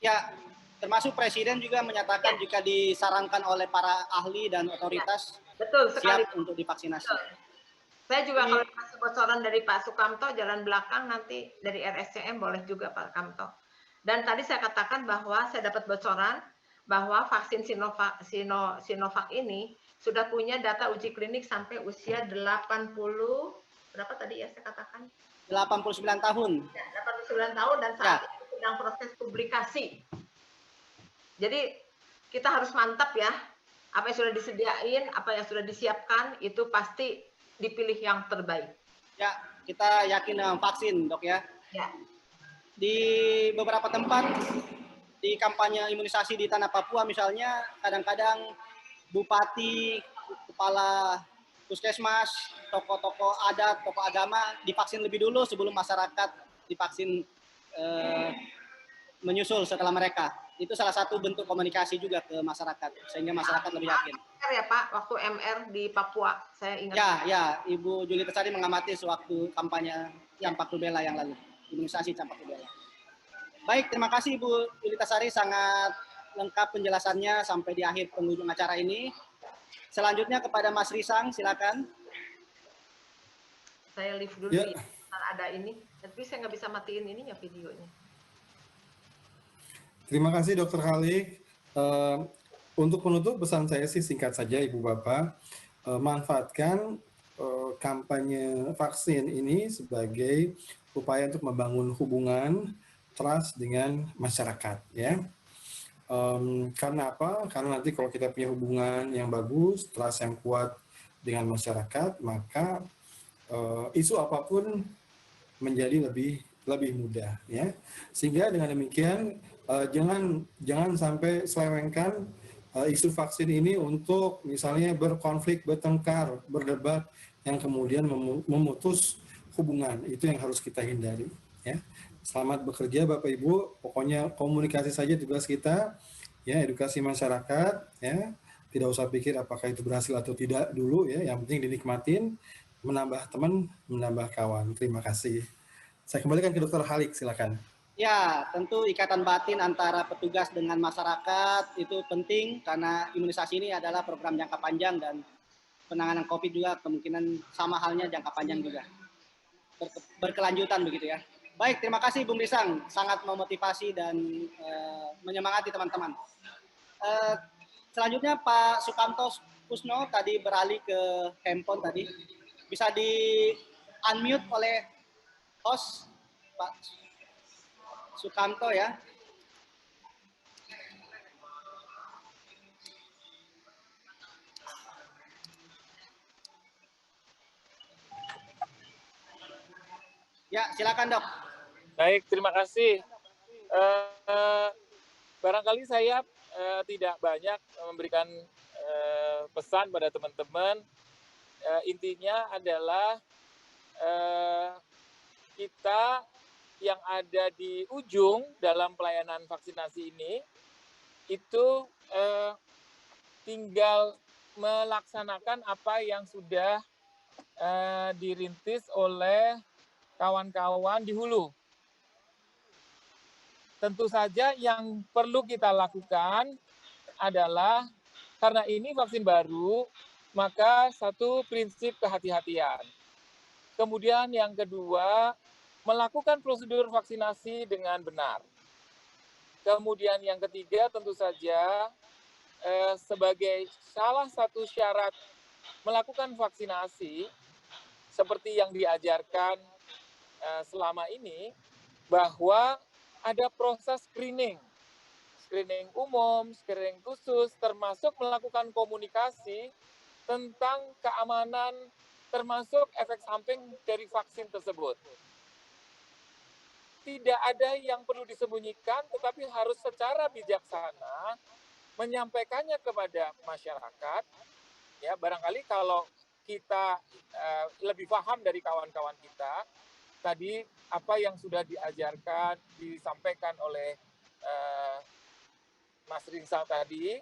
[SPEAKER 2] Ya, termasuk Presiden juga menyatakan
[SPEAKER 4] ya,
[SPEAKER 2] jika disarankan oleh para ahli dan otoritas,
[SPEAKER 4] ya, betul sekali,
[SPEAKER 2] siap untuk divaksinasi.
[SPEAKER 4] Betul. Saya juga kalau dikasih bocoran dari Pak Sukamto, jalan belakang nanti dari RSCM boleh juga Pak Kamto. Dan tadi saya katakan bahwa saya dapat bocoran bahwa vaksin Sinovac ini sudah punya data uji klinik sampai usia 80, berapa tadi ya saya katakan?
[SPEAKER 2] 89 tahun.
[SPEAKER 4] Ya, 89 tahun dan saat ini sedang proses publikasi. Jadi kita harus mantap ya. Apa yang sudah disediain, apa yang sudah disiapkan, itu pasti dipilih yang terbaik.
[SPEAKER 2] Ya, kita yakin dengan vaksin, Dok ya.
[SPEAKER 4] Ya.
[SPEAKER 2] Di beberapa tempat di kampanye imunisasi di tanah Papua misalnya, kadang-kadang bupati, kepala puskesmas, tokoh-tokoh adat, tokoh agama divaksin lebih dulu sebelum masyarakat divaksin menyusul setelah mereka. Itu salah satu bentuk komunikasi juga ke masyarakat, sehingga masyarakat lebih yakin.
[SPEAKER 4] Ya Pak, waktu MR di Papua, saya ingat.
[SPEAKER 2] Ya, Ibu Yulita Sari mengamati sewaktu kampanye campak rubella yang lalu, imunisasi campak rubella. Baik, terima kasih Ibu Yulita Sari, sangat lengkap penjelasannya sampai di akhir penghujung acara ini. Selanjutnya kepada Mas Risang, silakan.
[SPEAKER 4] Saya live dulu ya, ada ini, tapi saya nggak bisa matiin ininya videonya.
[SPEAKER 7] Terima kasih Dr. Halik. Untuk penutup pesan saya sih singkat saja Ibu Bapak, manfaatkan kampanye vaksin ini sebagai upaya untuk membangun hubungan trust dengan masyarakat ya. Karena apa? Karena nanti kalau kita punya hubungan yang bagus, trust yang kuat dengan masyarakat, maka isu apapun menjadi lebih mudah ya. Sehingga dengan demikian jangan sampai selewengkan isu vaksin ini untuk misalnya berkonflik, bertengkar, berdebat yang kemudian memutus hubungan. Itu yang harus kita hindari ya. Selamat bekerja Bapak Ibu, pokoknya komunikasi saja tugas kita ya, edukasi masyarakat ya. Tidak usah pikir apakah itu berhasil atau tidak dulu ya, yang penting dinikmatin, menambah teman, menambah kawan. Terima kasih. Saya kembalikan ke Dr. Halik, silakan.
[SPEAKER 2] Ya, tentu ikatan batin antara petugas dengan masyarakat itu penting karena imunisasi ini adalah program jangka panjang dan penanganan COVID juga kemungkinan sama halnya jangka panjang juga. Berkelanjutan begitu ya. Baik, terima kasih Bung Risang, sangat memotivasi dan menyemangati teman-teman. Selanjutnya Pak Sukamto Kusno tadi beralih ke handphone tadi. Bisa di unmute oleh host Pak Sukamto ya. Ya, silakan Dok.
[SPEAKER 6] Baik, terima kasih. Barangkali saya tidak banyak memberikan pesan pada teman-teman. Intinya adalah kita yang ada di ujung dalam pelayanan vaksinasi ini itu tinggal melaksanakan apa yang sudah dirintis oleh kawan-kawan di hulu. Tentu saja yang perlu kita lakukan adalah karena ini vaksin baru, maka satu prinsip kehati-hatian. Kemudian yang kedua, melakukan prosedur vaksinasi dengan benar. Kemudian yang ketiga tentu saja sebagai salah satu syarat melakukan vaksinasi seperti yang diajarkan selama ini, bahwa ada proses screening umum, screening khusus, termasuk melakukan komunikasi tentang keamanan, termasuk efek samping dari vaksin tersebut. Tidak ada yang perlu disembunyikan, tetapi harus secara bijaksana menyampaikannya kepada masyarakat. Ya, barangkali kalau kita lebih paham dari kawan-kawan kita, tadi apa yang sudah diajarkan, disampaikan oleh Mas Rinsal tadi,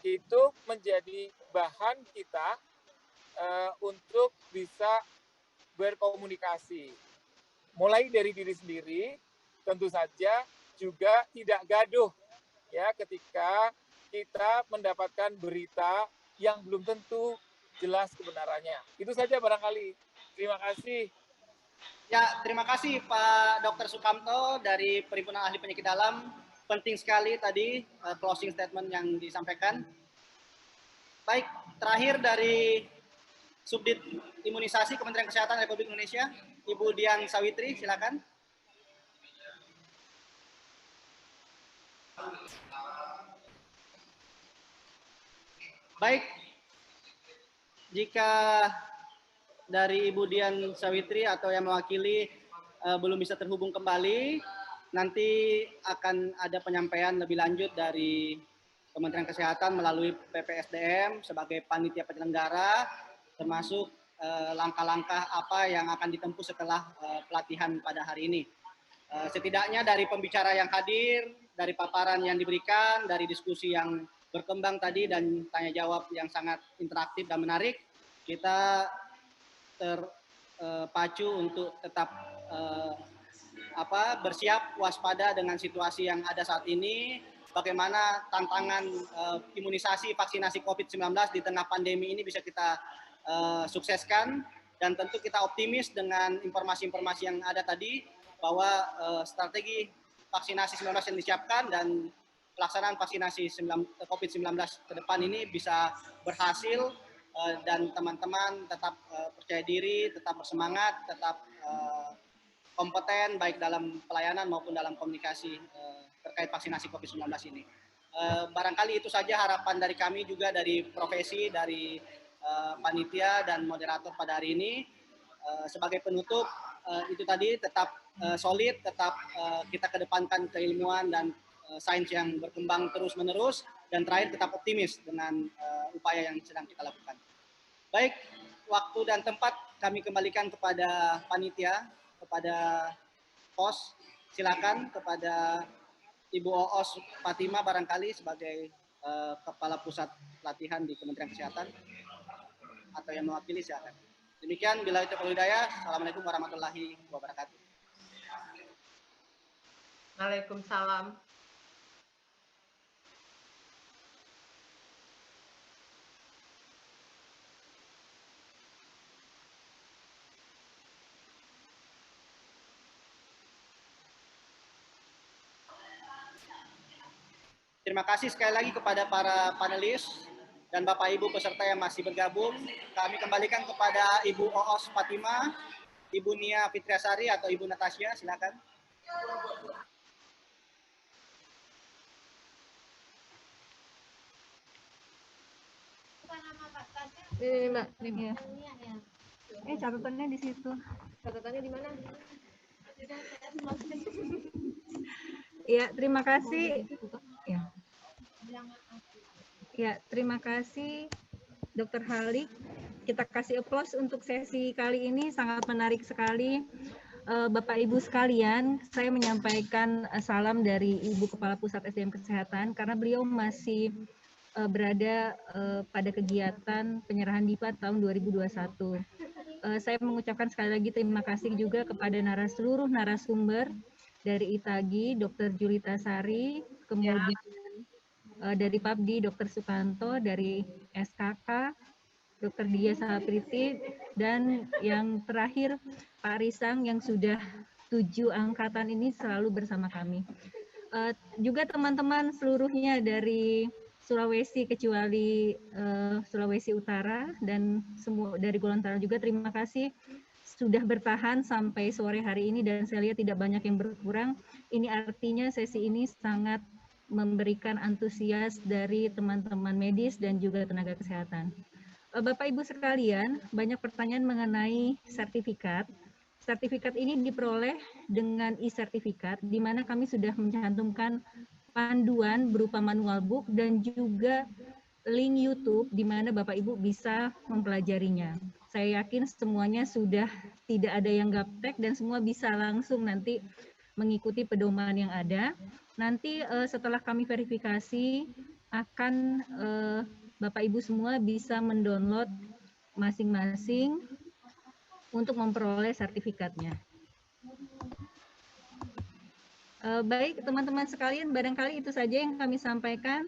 [SPEAKER 6] itu menjadi bahan kita untuk bisa berkomunikasi. Mulai dari diri sendiri, tentu saja juga tidak gaduh ya ketika kita mendapatkan berita yang belum tentu jelas kebenarannya. Itu saja barangkali. Terima kasih.
[SPEAKER 2] Ya, terima kasih Pak Dr. Sukamto dari Perhimpunan Ahli Penyakit Dalam. Penting sekali tadi closing statement yang disampaikan. Baik, terakhir dari Subdit Imunisasi Kementerian Kesehatan Republik Indonesia, Ibu Dian Sawitri, silakan. Baik, jika dari Ibu Dian Sawitri atau yang mewakili belum bisa terhubung kembali, nanti akan ada penyampaian lebih lanjut dari Kementerian Kesehatan melalui PPSDM sebagai panitia penyelenggara, termasuk langkah-langkah apa yang akan ditempuh setelah pelatihan pada hari ini. Setidaknya dari pembicara yang hadir, dari paparan yang diberikan, dari diskusi yang berkembang tadi dan tanya jawab yang sangat interaktif dan menarik, kita terpacu untuk tetap bersiap waspada dengan situasi yang ada saat ini, bagaimana tantangan imunisasi vaksinasi COVID-19 di tengah pandemi ini bisa kita sukseskan, dan tentu kita optimis dengan informasi-informasi yang ada tadi bahwa strategi vaksinasi 19 yang disiapkan dan pelaksanaan vaksinasi COVID-19 ke depan ini bisa berhasil, dan teman-teman tetap percaya diri, tetap bersemangat, tetap kompeten baik dalam pelayanan maupun dalam komunikasi terkait vaksinasi COVID-19 ini. Barangkali itu saja harapan dari kami juga dari profesi, dari panitia dan moderator pada hari ini. Sebagai penutup, itu tadi tetap solid, tetap kita kedepankan keilmuan dan sains yang berkembang terus-menerus, dan terakhir tetap optimis dengan upaya yang sedang kita lakukan. Baik, waktu dan tempat kami kembalikan kepada panitia, kepada host. Silakan kepada Ibu Oos Fatima barangkali sebagai Kepala Pusat Pelatihan di Kementerian Kesehatan, atau yang mewakili silakan. Demikian, billahi taufiq wal hidayah. Assalamualaikum warahmatullahi wabarakatuh.
[SPEAKER 4] Waalaikumsalam.
[SPEAKER 2] Terima kasih sekali lagi kepada para panelis dan Bapak Ibu peserta yang masih bergabung. Kami kembalikan kepada Ibu Oos Fatima, Ibu Nia Fitriasari atau Ibu Natasha, silakan.
[SPEAKER 5] Ini Mbak, ini.
[SPEAKER 3] Ya. Catatannya di situ.
[SPEAKER 5] Catatannya di mana?
[SPEAKER 3] Ya, terima kasih. Ya. Ya, terima kasih Dr. Halik. Kita kasih applause untuk sesi kali ini, sangat menarik sekali. Bapak Ibu sekalian, saya menyampaikan salam dari Ibu Kepala Pusat SDM Kesehatan karena beliau masih berada pada kegiatan penyerahan DIPA tahun 2021. Saya mengucapkan sekali lagi terima kasih juga kepada seluruh narasumber dari ITAGI, Dr. Julita Sari, kemudian dari PABDI, Dr. Sukanto, dari SKK, Dr. Dia Sahapriti, dan yang terakhir Pak Risang yang sudah 7 angkatan ini selalu bersama kami. Juga teman-teman seluruhnya dari Sulawesi kecuali Sulawesi Utara dan semua dari Gorontalo juga terima kasih sudah bertahan sampai sore hari ini dan saya lihat tidak banyak yang berkurang. Ini artinya sesi ini sangat memberikan antusias dari teman-teman medis dan juga tenaga kesehatan. Bapak Ibu sekalian, banyak pertanyaan mengenai sertifikat. Sertifikat ini diperoleh dengan e-sertifikat, di mana kami sudah mencantumkan panduan berupa manual book dan juga link YouTube, di mana Bapak Ibu bisa mempelajarinya. Saya yakin semuanya sudah tidak ada yang gaptek dan semua bisa langsung nanti mengikuti pedoman yang ada. Nanti setelah kami verifikasi, akan Bapak Ibu semua bisa mendownload masing-masing untuk memperoleh sertifikatnya. Baik teman-teman sekalian, barangkali itu saja yang kami sampaikan.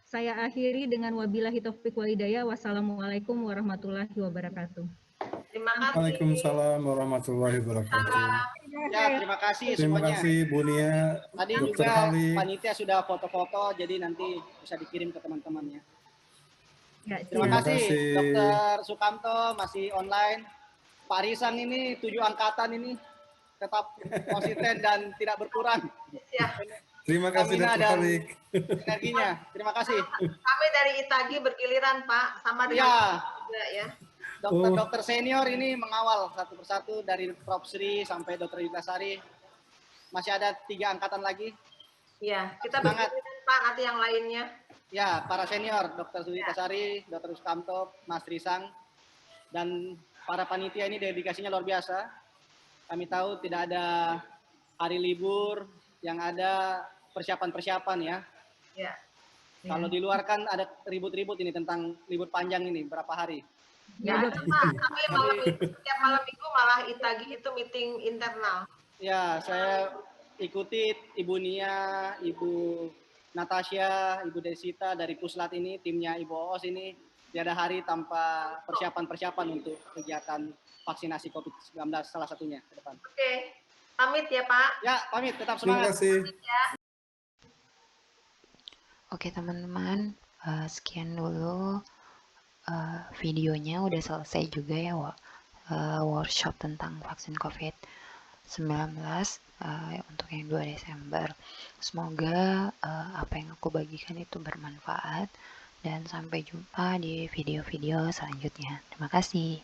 [SPEAKER 3] Saya akhiri dengan wabillahi taufiq walhidayah. Wassalamualaikum warahmatullahi wabarakatuh.
[SPEAKER 4] Terima kasih.
[SPEAKER 7] Waalaikumsalam warahmatullahi wabarakatuh.
[SPEAKER 2] Ya, terima kasih
[SPEAKER 7] Terima
[SPEAKER 2] semuanya.
[SPEAKER 7] kasih Bu Nia,
[SPEAKER 2] Tadi
[SPEAKER 7] Dr.
[SPEAKER 2] juga
[SPEAKER 7] Halik.
[SPEAKER 2] panitia sudah foto-foto, jadi nanti bisa dikirim ke teman-temannya.
[SPEAKER 3] Ya,
[SPEAKER 2] Terima
[SPEAKER 7] Terima
[SPEAKER 2] kasih,
[SPEAKER 7] kasih.
[SPEAKER 2] Dr. Sukamto masih online. Pak Risang ini 7 angkatan ini tetap konsisten dan tidak berkurang.
[SPEAKER 4] Ya.
[SPEAKER 7] Terima kasih
[SPEAKER 2] Stamina
[SPEAKER 7] Dr.
[SPEAKER 2] dan
[SPEAKER 7] Halik.
[SPEAKER 2] energinya. Terima kasih.
[SPEAKER 4] Kami dari ITAGI bergiliran Pak, sama dengan
[SPEAKER 2] Ya,
[SPEAKER 4] juga ya.
[SPEAKER 2] dokter-dokter senior ini mengawal satu persatu dari Prof. Sri sampai Dr. Yudha Sari. Masih ada 3 angkatan lagi.
[SPEAKER 4] Iya, kita
[SPEAKER 2] Semangat.
[SPEAKER 4] bergiliran Pak, nanti yang lainnya.
[SPEAKER 2] Ya, para senior, Dr. Yudha Sari, Dr. Sukamto, Mas Risang, dan para panitia ini dedikasinya luar biasa. Kami tahu tidak ada hari libur, yang ada persiapan-persiapan ya.
[SPEAKER 4] Ya.
[SPEAKER 2] Kalau di luar kan ada ribut-ribut ini tentang libur panjang ini, berapa hari.
[SPEAKER 4] Ya, ada Pak. Kami setiap malam minggu malah ITAGI itu meeting internal.
[SPEAKER 2] Ya, saya ikuti Ibu Nia, Ibu Natasha, Ibu Desita dari Puslat ini, timnya Ibu Oos ini, tiada hari tanpa persiapan-persiapan untuk kegiatan vaksinasi COVID-19 salah satunya ke depan.
[SPEAKER 4] Oke, pamit ya Pak.
[SPEAKER 2] Ya, pamit, tetap
[SPEAKER 7] Terima
[SPEAKER 2] semangat.
[SPEAKER 7] kasih.
[SPEAKER 1] Oke teman-teman, sekian dulu videonya. Udah selesai juga ya workshop tentang vaksin COVID-19 untuk yang 2 Desember. Semoga apa yang aku bagikan itu bermanfaat dan sampai jumpa di video-video selanjutnya. Terima kasih.